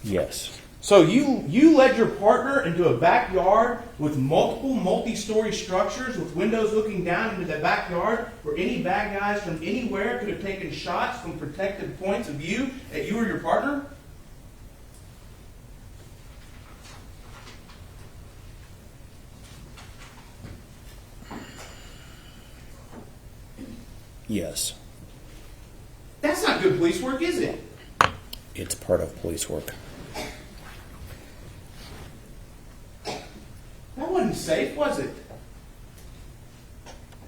Yes.
So you led your partner into a backyard with multiple multi-story structures with windows looking down into the backyard where any bad guys from anywhere could have taken shots from protected points of view at you or your partner?
Yes.
That's not good police work, is it?
It's part of police work.
That wasn't safe, was it?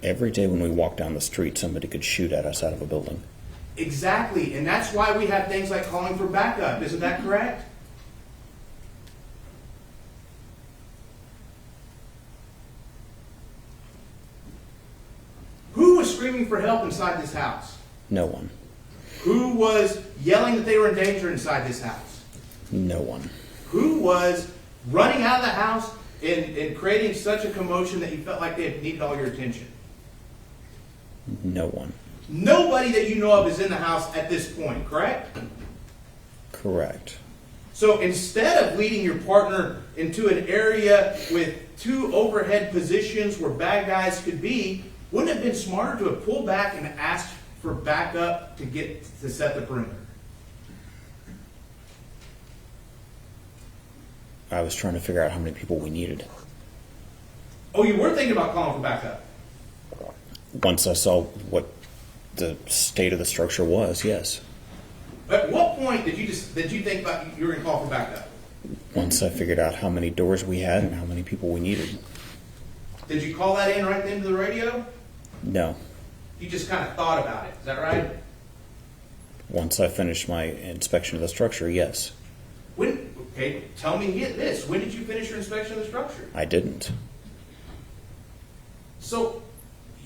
Every day when we walk down the street, somebody could shoot at us out of a building.
Exactly, and that's why we have things like calling for backup. Isn't that correct? Who was screaming for help inside this house?
No one.
Who was yelling that they were in danger inside this house?
No one.
Who was running out of the house and creating such a commotion that you felt like they needed all your attention?
No one.
Nobody that you know of is in the house at this point, correct?
Correct.
So instead of leading your partner into an area with 2 overhead positions where bad guys could be, wouldn't it have been smarter to have pulled back and asked for backup to set the perimeter?
I was trying to figure out how many people we needed.
Oh, you were thinking about calling for backup?
Once I saw what the state of the structure was, yes.
At what point did you think about you were going to call for backup?
Once I figured out how many doors we had and how many people we needed.
Did you call that in right then to the radio?
No.
You just kind of thought about it. Is that right?
Once I finished my inspection of the structure, yes.
Okay, tell me this. When did you finish your inspection of the structure?
I didn't.
So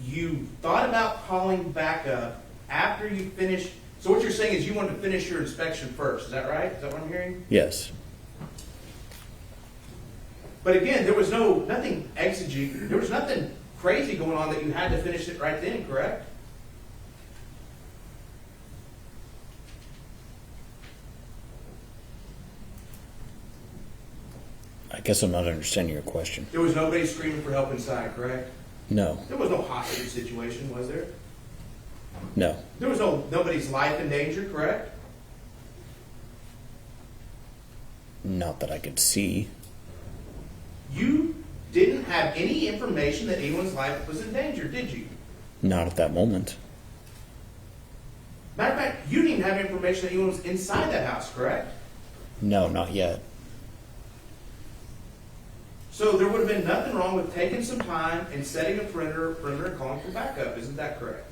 you thought about calling backup after you finished. So what you're saying is you wanted to finish your inspection first. Is that right? Is that what I'm hearing?
Yes.
But again, there was nothing exigent. There was nothing crazy going on that you had to finish it right then, correct?
I guess I'm not understanding your question.
There was nobody screaming for help inside, correct?
No.
There was no hostage situation, was there?
No.
There was nobody's life in danger, correct?
Not that I could see.
You didn't have any information that anyone's life was in danger, did you?
Not at that moment.
Matter of fact, you didn't have information that anyone was inside that house, correct?
No, not yet.
So there would have been nothing wrong with taking some time and setting a perimeter and calling for backup. Isn't that correct?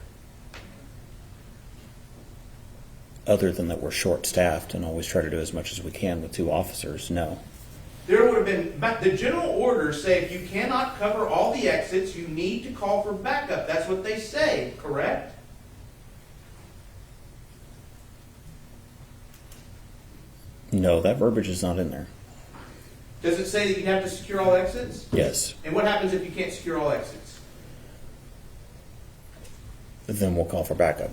Other than that we're short-staffed and always try to do as much as we can with 2 officers, no.
There would have been, but the general orders say if you cannot cover all the exits, you need to call for backup. That's what they say, correct?
No, that verbiage is not in there.
Does it say that you have to secure all exits?
Yes.
And what happens if you can't secure all exits?
Then we'll call for backup.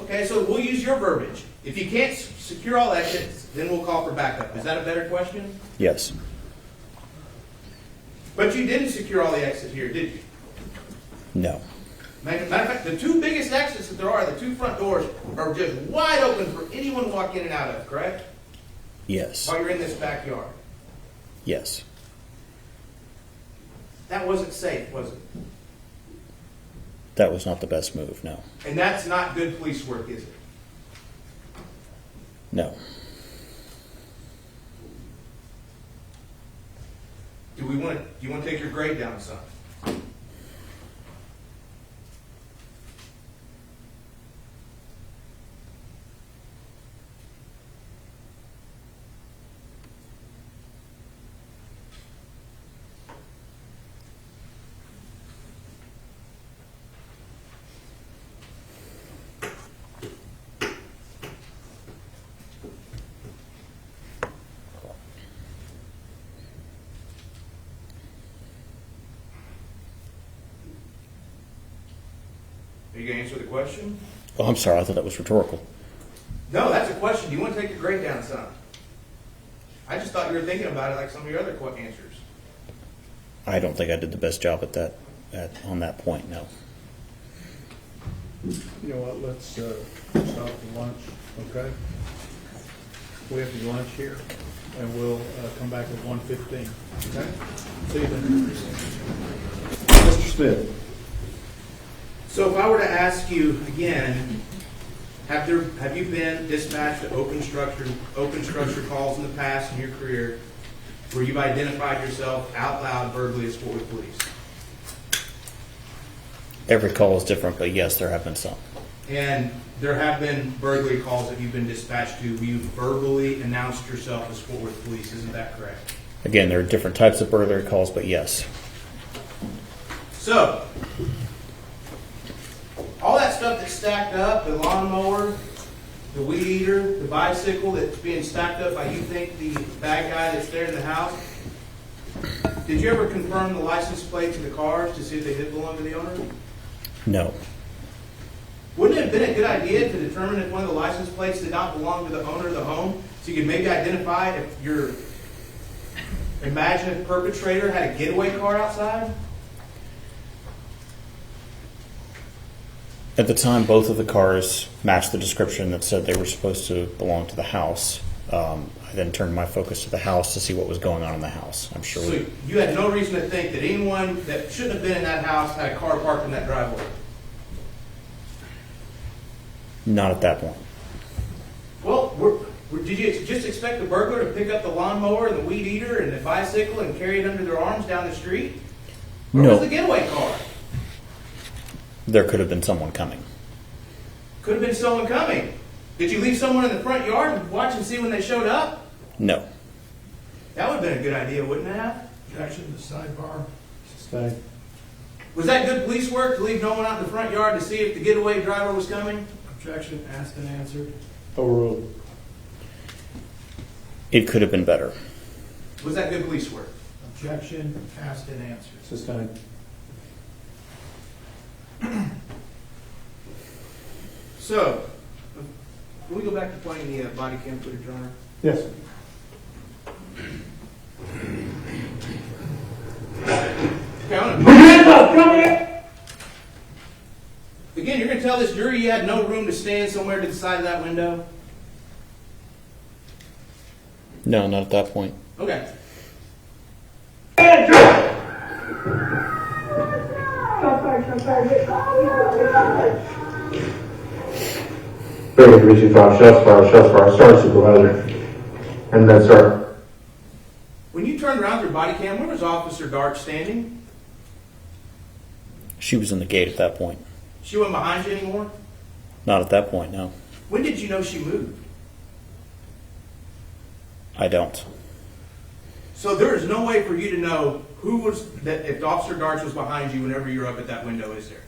Okay, so we'll use your verbiage. If you can't secure all exits, then we'll call for backup. Is that a better question?
Yes.
But you didn't secure all the exits here, did you?
No.
Matter of fact, the 2 biggest exits that there are, the 2 front doors, are just wide open for anyone to walk in and out of, correct?
Yes.
While you're in this backyard.
Yes.
That wasn't safe, was it?
That was not the best move, no.
And that's not good police work, is it?
No.
Do you want to take your grade down, son? Are you going to answer the question?
Oh, I'm sorry. I thought that was rhetorical.
No, that's a question. Do you want to take your grade down, son? I just thought you were thinking about it like some of your other answers.
I don't think I did the best job at that, on that point, no.
You know what, let's stop for lunch, okay? We have to lunch here, and we'll come back at 1:15, okay? See you then.
Mr. Smith.
So if I were to ask you again, have you been dispatched to open structure calls in the past in your career where you've identified yourself out loud verbally as Fort Worth Police?
Every call is different, but yes, there have been some.
And there have been burglary calls that you've been dispatched to where you verbally announced yourself as Fort Worth Police. Isn't that correct?
Again, there are different types of burglary calls, but yes.
So, all that stuff that's stacked up, the lawnmower, the weed eater, the bicycle that's being stacked up by you think the bad guy that's there in the house, did you ever confirm the license plates of the cars to see if they did belong to the owner?
No.
Wouldn't it have been a good idea to determine if one of the license plates did not belong to the owner of the home, so you could maybe identify if your imaginative perpetrator had a getaway car outside?
At the time, both of the cars matched the description that said they were supposed to belong to the house. I then turned my focus to the house to see what was going on in the house. I'm sure.
So you had no reason to think that anyone that shouldn't have been in that house had a car parked in that driveway?
Not at that point.
Well, did you just expect the burglar to pick up the lawnmower and the weed eater and the bicycle and carry it under their arms down the street? Where was the getaway car?
There could have been someone coming.
Could have been someone coming. Did you leave someone in the front yard and watch and see when they showed up?
No.
That would have been a good idea, wouldn't it have?
Objection to sidebar.
Stay.
Was that good police work to leave no one out in the front yard to see if the getaway driver was coming?
Objection asked and answered.
Overruled.
It could have been better.
Was that good police work?
Objection asked and answered.
Sustained.
So, can we go back to playing the body cam footage, Your Honor?
Yes.
Okay, again, you're going to tell this jury you had no room to stand somewhere to the side of that window?
No, not at that point.
Okay.
Very Commission 5, shots fired, Sergeant Supervisor. And then, sir.
When you turned around for body cam, where was Officer Dart standing?
She was in the gate at that point.
She wasn't behind you anymore?
Not at that point, no.
When did you know she moved?
I don't.
So there is no way for you to know if Officer Dart was behind you whenever you're up at that window, is there?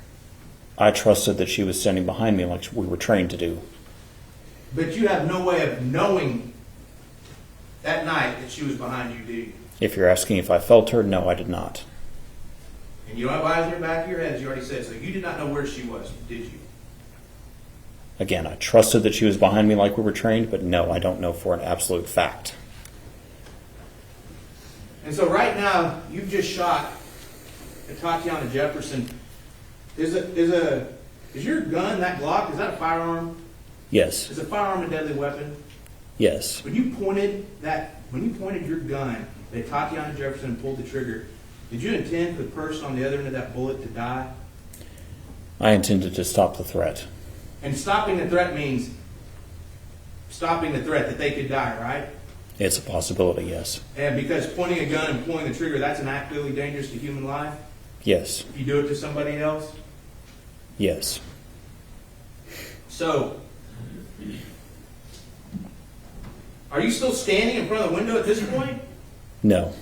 I trusted that she was standing behind me like we were trained to do.
But you have no way of knowing that night that she was behind you, do you?
If you're asking if I felt her, no, I did not.
And you don't have eyes in the back of your head, as you already said, so you did not know where she was, did you?
Again, I trusted that she was behind me like we were trained, but no, I don't know for an absolute fact.
And so right now, you've just shot Atatiana Jefferson. Is your gun, that Glock, is that a firearm?
Yes.
Is a firearm a deadly weapon?
Yes.
When you pointed your gun at Atatiana Jefferson and pulled the trigger, did you intend for the person on the other end of that bullet to die?
I intended to stop the threat.
And stopping the threat means stopping the threat that they could die, right?
It's a possibility, yes.
And because pointing a gun and pulling the trigger, that's an act really dangerous to human life?
Yes.
If you do it to somebody else?
Yes.
So, are you still standing in front of the window at this point?
No.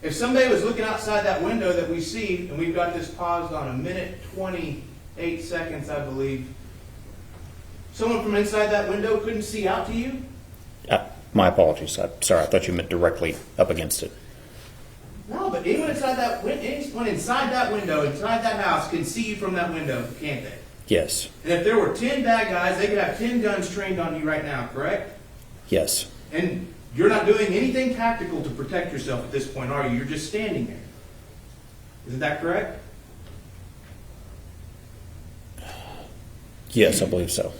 If somebody was looking outside that window that we see, and we've got this paused on 1:28 seconds, I believe, someone from inside that window couldn't see out to you?
My apologies. I'm sorry. I thought you meant directly up against it.
No, but anyone inside that window, inside that house, can see you from that window, can't they?
Yes.
And if there were 10 bad guys, they could have 10 guns trained on you right now, correct?
Yes.
And you're not doing anything tactical to protect yourself at this point, are you? You're just standing there. Isn't that correct?
Yes, I believe so.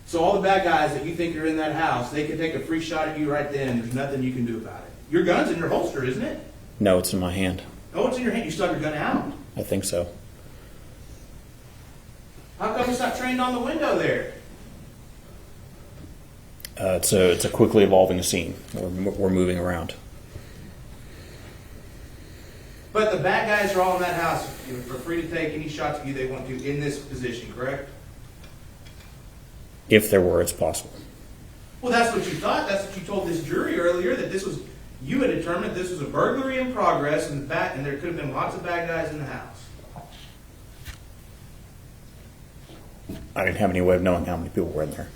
So all the bad guys that you think are in that house, they can take a free shot at you right then, and there's nothing you can do about it. Your gun's in your holster, isn't it?
No, it's in my hand.
Oh, it's in your hand. You stuck your gun out.
I think so.
How come it's not trained on the window there?
It's a quickly evolving scene. We're moving around.
But the bad guys are all in that house. You're free to take any shots of you they want to in this position, correct?
If there were, it's possible.
Well, that's what you thought. That's what you told this jury earlier, that this was, you had determined this was a burglary in progress and there could have been lots of bad guys in the house.
I didn't have any way of knowing how many people were in there.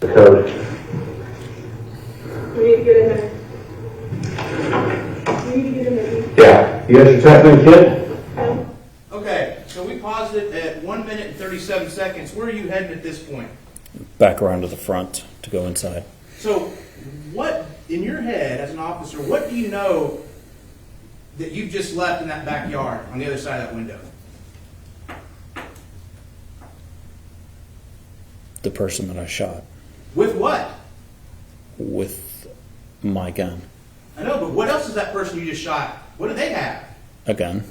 The code.
We need to get in there. We need to get in there.
Yeah. You got your tattoo kit?
Okay, so we paused it at 1 minute and 37 seconds. Where are you heading at this point?
Back around to the front to go inside.
So, what, in your head as an officer, what do you know that you've just left in that backyard on the other side of that window?
The person that I shot
With what?
with my gun.
I know, but what else is that person you just shot? What do they have?
A gun.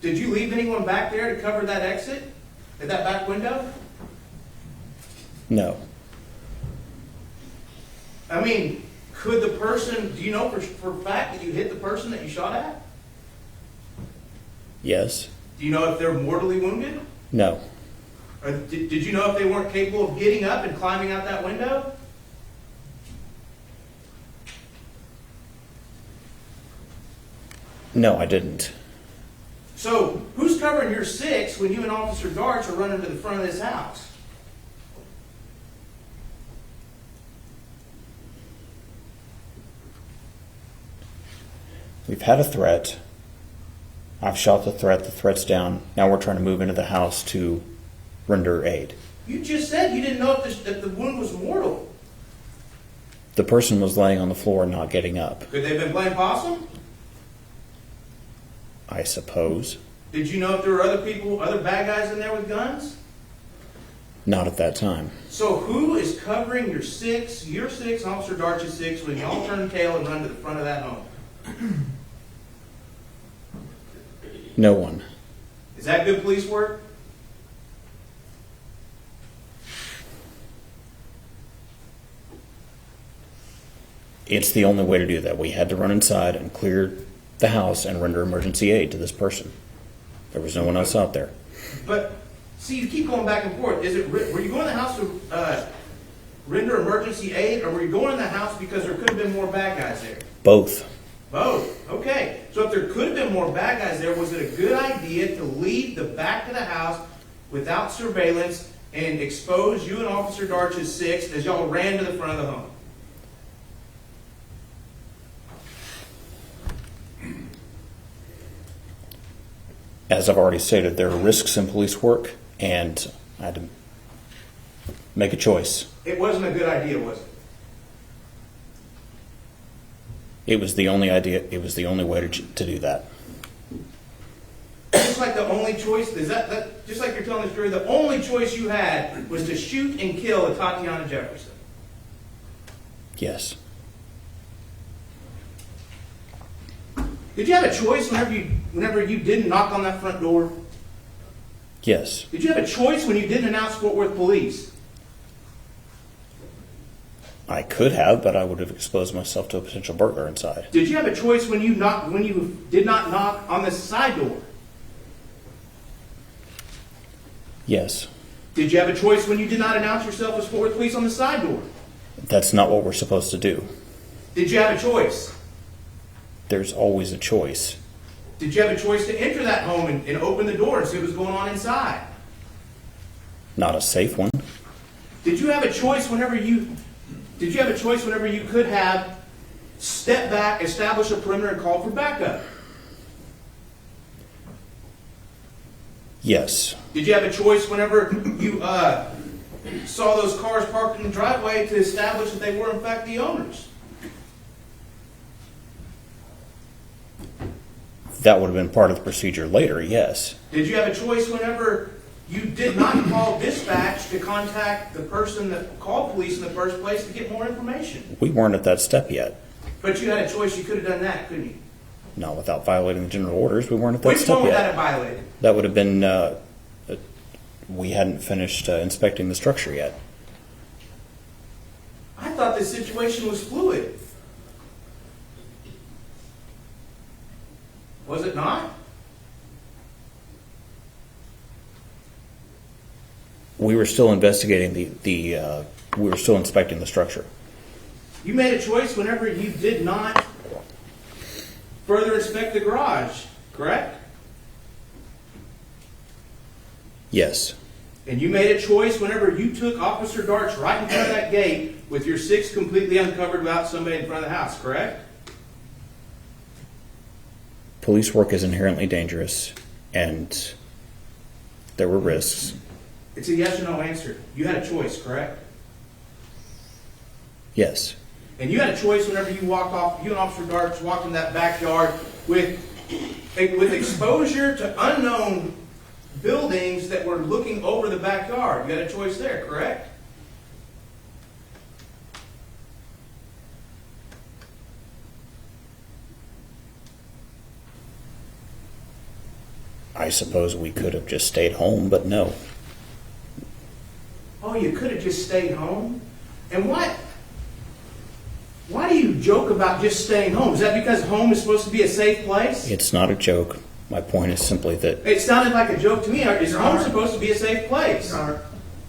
Did you leave anyone back there to cover that exit at that back window?
No.
I mean, could the person, do you know for a fact that you hit the person that you shot at?
Yes.
Do you know if they're mortally wounded?
No.
Or did you know if they weren't capable of getting up and climbing out that window?
No, I didn't.
So, who's covering your six when you and Officer Darts are running to the front of this house?
We've had a threat. I've shot the threat. The threat's down. Now we're trying to move into the house to render aid.
You just said you didn't know if the wound was mortal.
The person was laying on the floor, not getting up.
Could they have been playing possum?
I suppose.
Did you know if there were other people, other bad guys in there with guns?
Not at that time.
So who is covering your six, and Officer Darch's six, when y'all turn tail and run to the front of that home?
No one.
Is that good police work?
It's the only way to do that. We had to run inside and clear the house and render emergency aid to this person. There was no one else out there.
But, see, you keep going back and forth. Were you going in the house to render emergency aid, or were you going in the house because there could have been more bad guys there?
Both.
Both. Okay. So if there could have been more bad guys there, was it a good idea to leave the back of the house without surveillance and expose you and Officer Darch's six as y'all ran to the front of the home?
As I've already stated, there are risks in police work, and I had to make a choice.
It wasn't a good idea, was it?
It was the only idea. It was the only way to do that.
Just like the only choice, just like you're telling this jury, the only choice you had was to shoot and kill Atatiana Jefferson.
Yes.
Did you have a choice whenever you didn't knock on that front door?
Yes.
Did you have a choice when you didn't announce Fort Worth Police?
I could have, but I would have exposed myself to a potential burglar inside.
Did you have a choice when you did not knock on the side door?
Yes.
Did you have a choice when you did not announce yourself as Fort Worth Police on the side door?
That's not what we're supposed to do.
Did you have a choice?
There's always a choice.
Did you have a choice to enter that home and open the door and see what was going on inside?
Not a safe one.
Did you have a choice whenever you could have stepped back, established a perimeter, and called for backup?
Yes.
Did you have a choice whenever you saw those cars parked in the driveway to establish that they were in fact the owners?
That would have been part of the procedure later, yes.
Did you have a choice whenever You did not call dispatch to contact the person that called police in the first place to get more information.
We weren't at that step yet.
But you had a choice. You could have done that, couldn't you?
Not without violating the general orders. We weren't at that
Which
step
one would that
yet.
have violated?
That would have been, we hadn't finished inspecting the structure yet.
I thought this situation was fluid. Was it not?
We were still investigating we were still inspecting the structure.
You made a choice whenever you did not further inspect the garage, correct?
Yes.
And you made a choice whenever you took Officer Darts right in front of that gate with your 6 completely uncovered without somebody in front of the house, correct?
Police work is inherently dangerous, and there were risks.
It's a yes or no answer. You had a choice, correct?
Yes.
And you had a choice whenever you walked off, you and Officer Darts walked in that backyard with exposure to unknown buildings that were looking over the backyard. You had a choice there, correct?
I suppose we could have just stayed home, but no.
Oh, you could have just stayed home? And why do you joke about just staying home? Is that because home is supposed to be a safe place?
It's not a joke. My point is simply that
It sounded like a joke to me. Is home supposed to be a safe place?
Your Honor,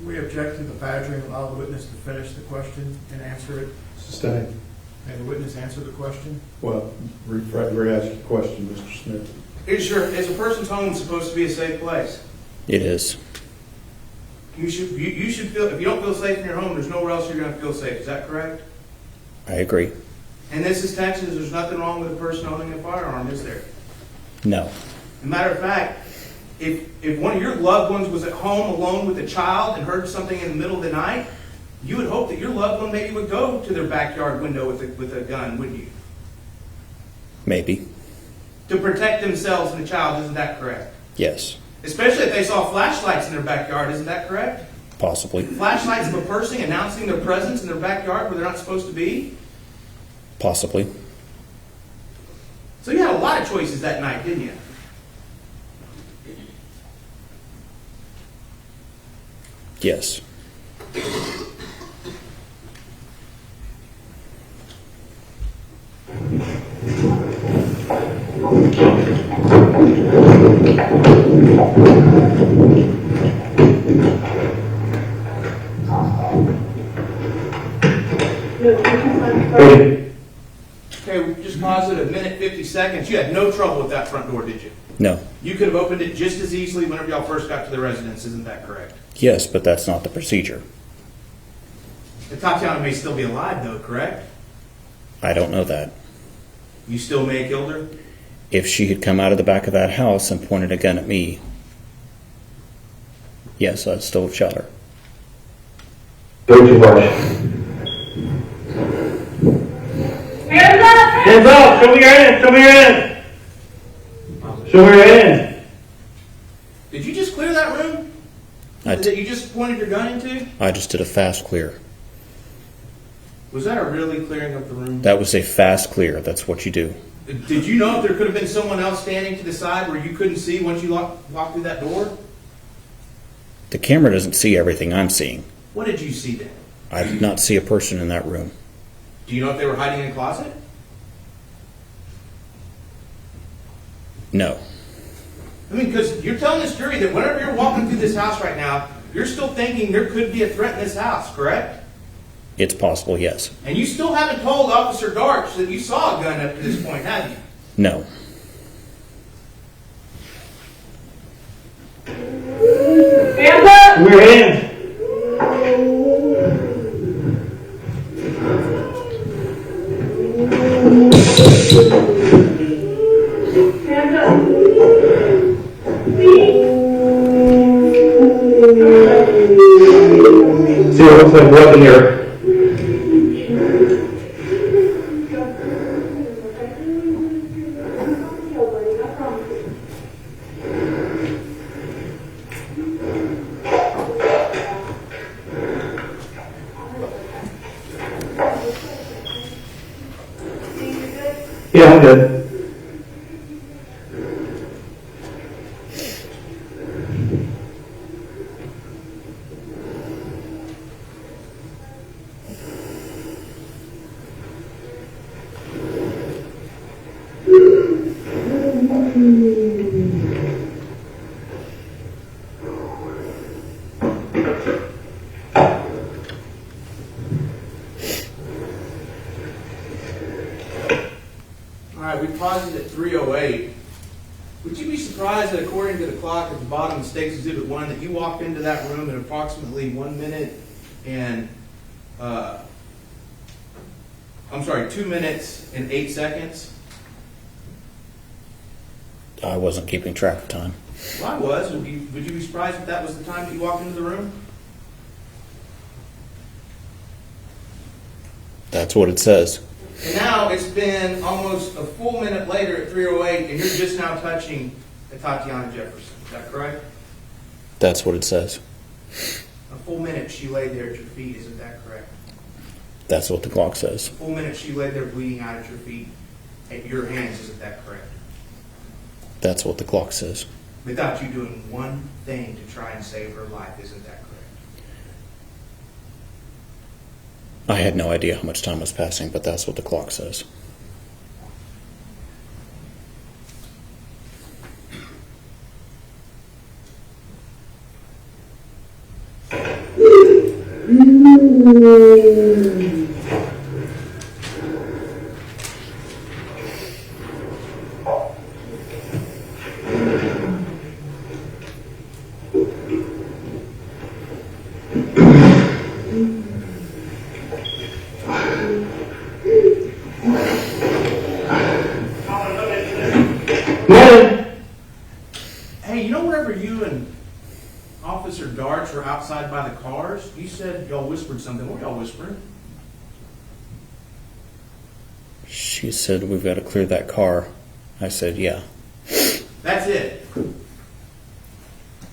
we object to the badgering, allow the witness to finish the question and answer it.
Sustained.
May the witness answer the question?
Well, re-ask your question, Mr. Smith.
Is a person's home supposed to be a safe place?
it is.
You should feel, if you don't feel safe in your home, there's nowhere else you're going to feel safe. Is that correct?
I agree.
And this is Texas. There's nothing wrong with a person owning a firearm, is there?
No.
As a matter of fact, if one of your loved ones was at home alone with a child and heard something in the middle of the night, you would hope that your loved one maybe would go to their backyard window with a gun, wouldn't you?
Maybe.
To protect themselves and the child, isn't that correct?
Yes.
Especially if they saw flashlights in their backyard, isn't that correct?
Possibly.
Flashlights of a person announcing their presence in their backyard where they're not supposed to be.
Possibly.
So you had a lot of choices that night, didn't you?
Yes.
Ready?
Okay, we just paused it a minute, 50 seconds. You had no trouble with that front door, did you?
No.
You could have opened it just as easily whenever y'all first got to the residence, isn't that correct?
Yes, but that's not the procedure.
Atatiana may still be alive, though, correct?
I don't know that.
You still may have killed her?
If she had come out of the back of that house and pointed a gun at me, yes, I'd still have shot her.
Go too much.
Hands up!
Hands up! Show me your hands! Show me your hands! Show me your hands!
Did you just clear that room? That you just pointed your gun into?
I just did a fast clear.
Was that a really clearing of the room?
That was a fast clear. That's what you do.
Did you know if there could have been someone else standing to the side where you couldn't see once you walked through that door?
The camera doesn't see everything I'm seeing.
What did you see then?
I did not see a person in that room.
Do you know if they were hiding in a closet?
No.
I mean, because you're telling this jury that whenever you're walking through this house right now, you're still thinking there could be a threat in this house, correct?
It's possible, yes.
And you still haven't told Officer Darch that you saw a gun up to this point, have you?
No.
Hands up!
Show me your hands!
Hands up!
See what looks like a weapon here. Yeah, I'm good.
All right, we paused it at 3:08. Would you be surprised that according to the clock at the bottom of Stakes Exhibit 1 that you walked into that room in approximately 1 minute and, 2 minutes and 8 seconds?
I wasn't keeping track of time.
Well, I was. Would you be surprised if that was the time that you walked into the room?
That's what it says.
And now it's been almost a full minute later at 3:08, and you're just now touching Atatiana Jefferson. Is that correct?
That's what it says.
A full minute she laid there at your feet. Isn't that correct?
That's what the clock says.
A full minute she laid there bleeding out at your feet, at your hands. Isn't that correct?
That's what the clock says.
Without you doing one thing to try and save her life. Isn't that correct?
I had no idea how much time was passing, but that's what the clock says.
Hey, you know wherever you and Officer Darts were outside by the cars, you said y'all whispered something. What were y'all whispering?
She said, "We've got to clear that car." I said, "Yeah."
That's it.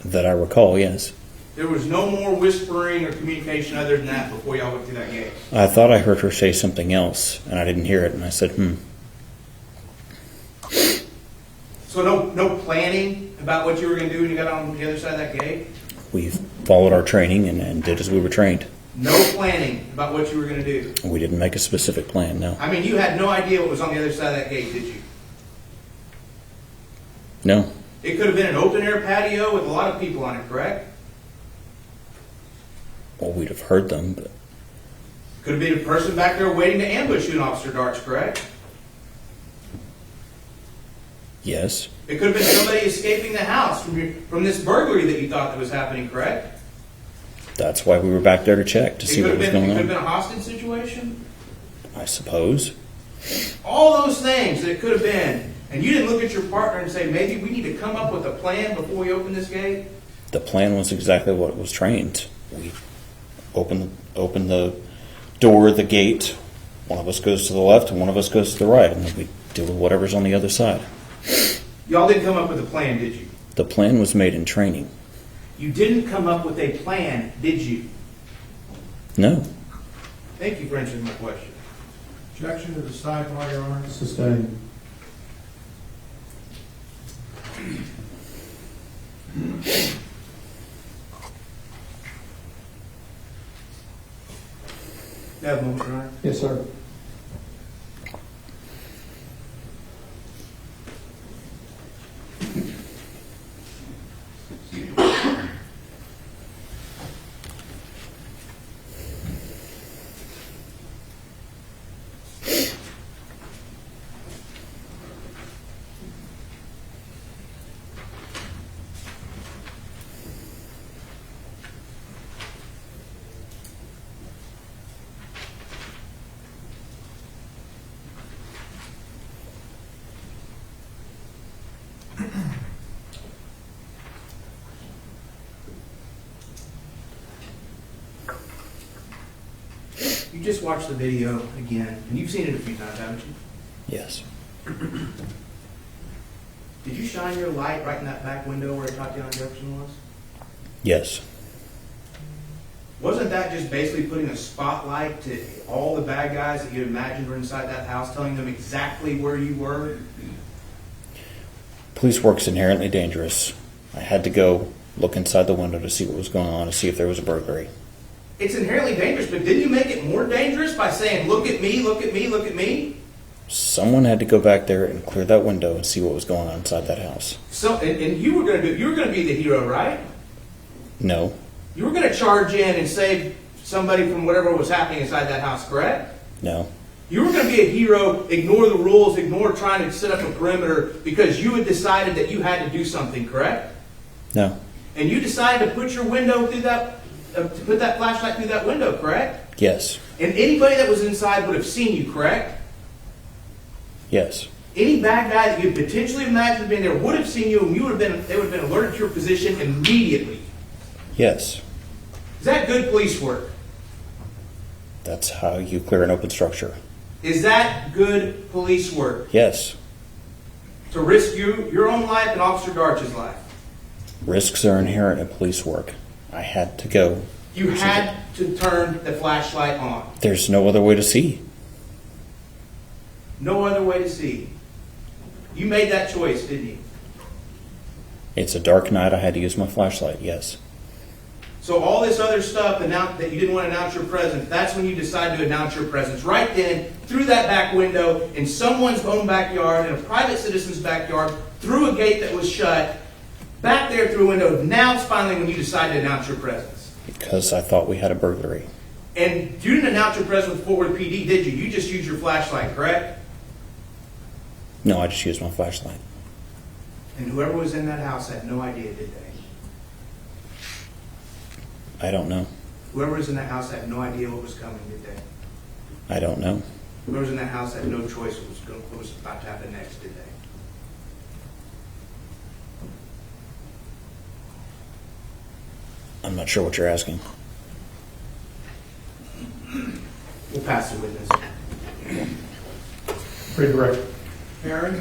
That I recall, yes.
There was no more whispering or communication other than that before y'all went through that gate.
I thought I heard her say something else, and I didn't hear it, and I said,
So no planning about what you were going to do when you got on the other side of that gate?
We followed our training and did as we were trained.
No planning about what you were going to do?
We didn't make a specific plan, no.
I mean, you had no idea what was on the other side of that gate, did you?
No.
It could have been an open-air patio with a lot of people on it, correct?
Well, we'd have heard them, but
Could have been a person back there waiting to ambush you and Officer Darts, correct?
yes.
It could have been somebody escaping the house from this burglary that you thought that was happening, correct?
That's why we were back there to check, to see what was
It
going
could have
on.
been a hostage situation.
I suppose.
All those things that it could have been. And you didn't look at your partner and say, maybe we need to come up with a plan before we open this gate?
The plan was exactly what was trained. We open the door, the gate. One of us goes to the left and one of us goes to the right, and then we deal with whatever's on the other side.
Y'all didn't come up with a plan, did you?
The plan was made in training.
You didn't come up with a plan, did you?
No.
Thank you for answering my question.
Objection to the sidebar, Your Honor.
Sustained.
You have a moment, Your Honor.
Yes, sir.
You just watched the video again, and you've seen it a few times, haven't you?
Yes.
Did you shine your light right in that back window where Atatiana Jefferson was?
Yes.
Wasn't that just basically putting a spotlight to all the bad guys that you imagined were inside that house, telling them exactly where you were?
Police work's inherently dangerous. I had to go look inside the window to see what was going on, to see if there was a burglary.
It's inherently dangerous, but didn't you make it more dangerous by saying, look at me, look at me, look at me?
Someone had to go back there and clear that window and see what was going on inside that house.
So, and you were going to be the hero, right?
No,
You were going to charge in and save somebody from whatever was happening inside that house, correct?
no,
You were going to be a hero, ignore the rules, ignore trying to set up a perimeter because you had decided that you had to do something, correct?
no,
And you decided to put your window through that, to put that flashlight through that window, correct?
yes,
And anybody that was inside would have seen you, correct?
yes,
Any bad guy that you potentially imagined being there would have seen you, and they would have been alerted to your position immediately.
yes.
Is that good police work?
That's how you clear an open structure.
Is that good police work?
Yes,
To risk your own life and Officer Darch's life?
risks are inherent in police work. I had to go.
You had to turn the flashlight on.
There's no other way to see.
No other way to see. You made that choice, didn't you?
It's a dark night. I had to use my flashlight. Yes,
So all this other stuff that you didn't want to announce your presence, that's when you decided to announce your presence. Right then, through that back window, in someone's own backyard, in a private citizen's backyard, through a gate that was shut, back there through a window. Now it's finally when you decided to announce your presence.
because I thought we had a burglary.
And you didn't announce your presence with Fort Worth PD, did you? You just used your flashlight, correct?
No, I just used my flashlight.
And whoever was in that house had no idea, did they?
I don't know.
Whoever was in that house had no idea what was coming, did they?
I don't know.
Whoever was in that house had no choice what was about to happen next, did they?
I'm not sure what you're asking.
We'll pass the witness.
Redirect.
Aaron,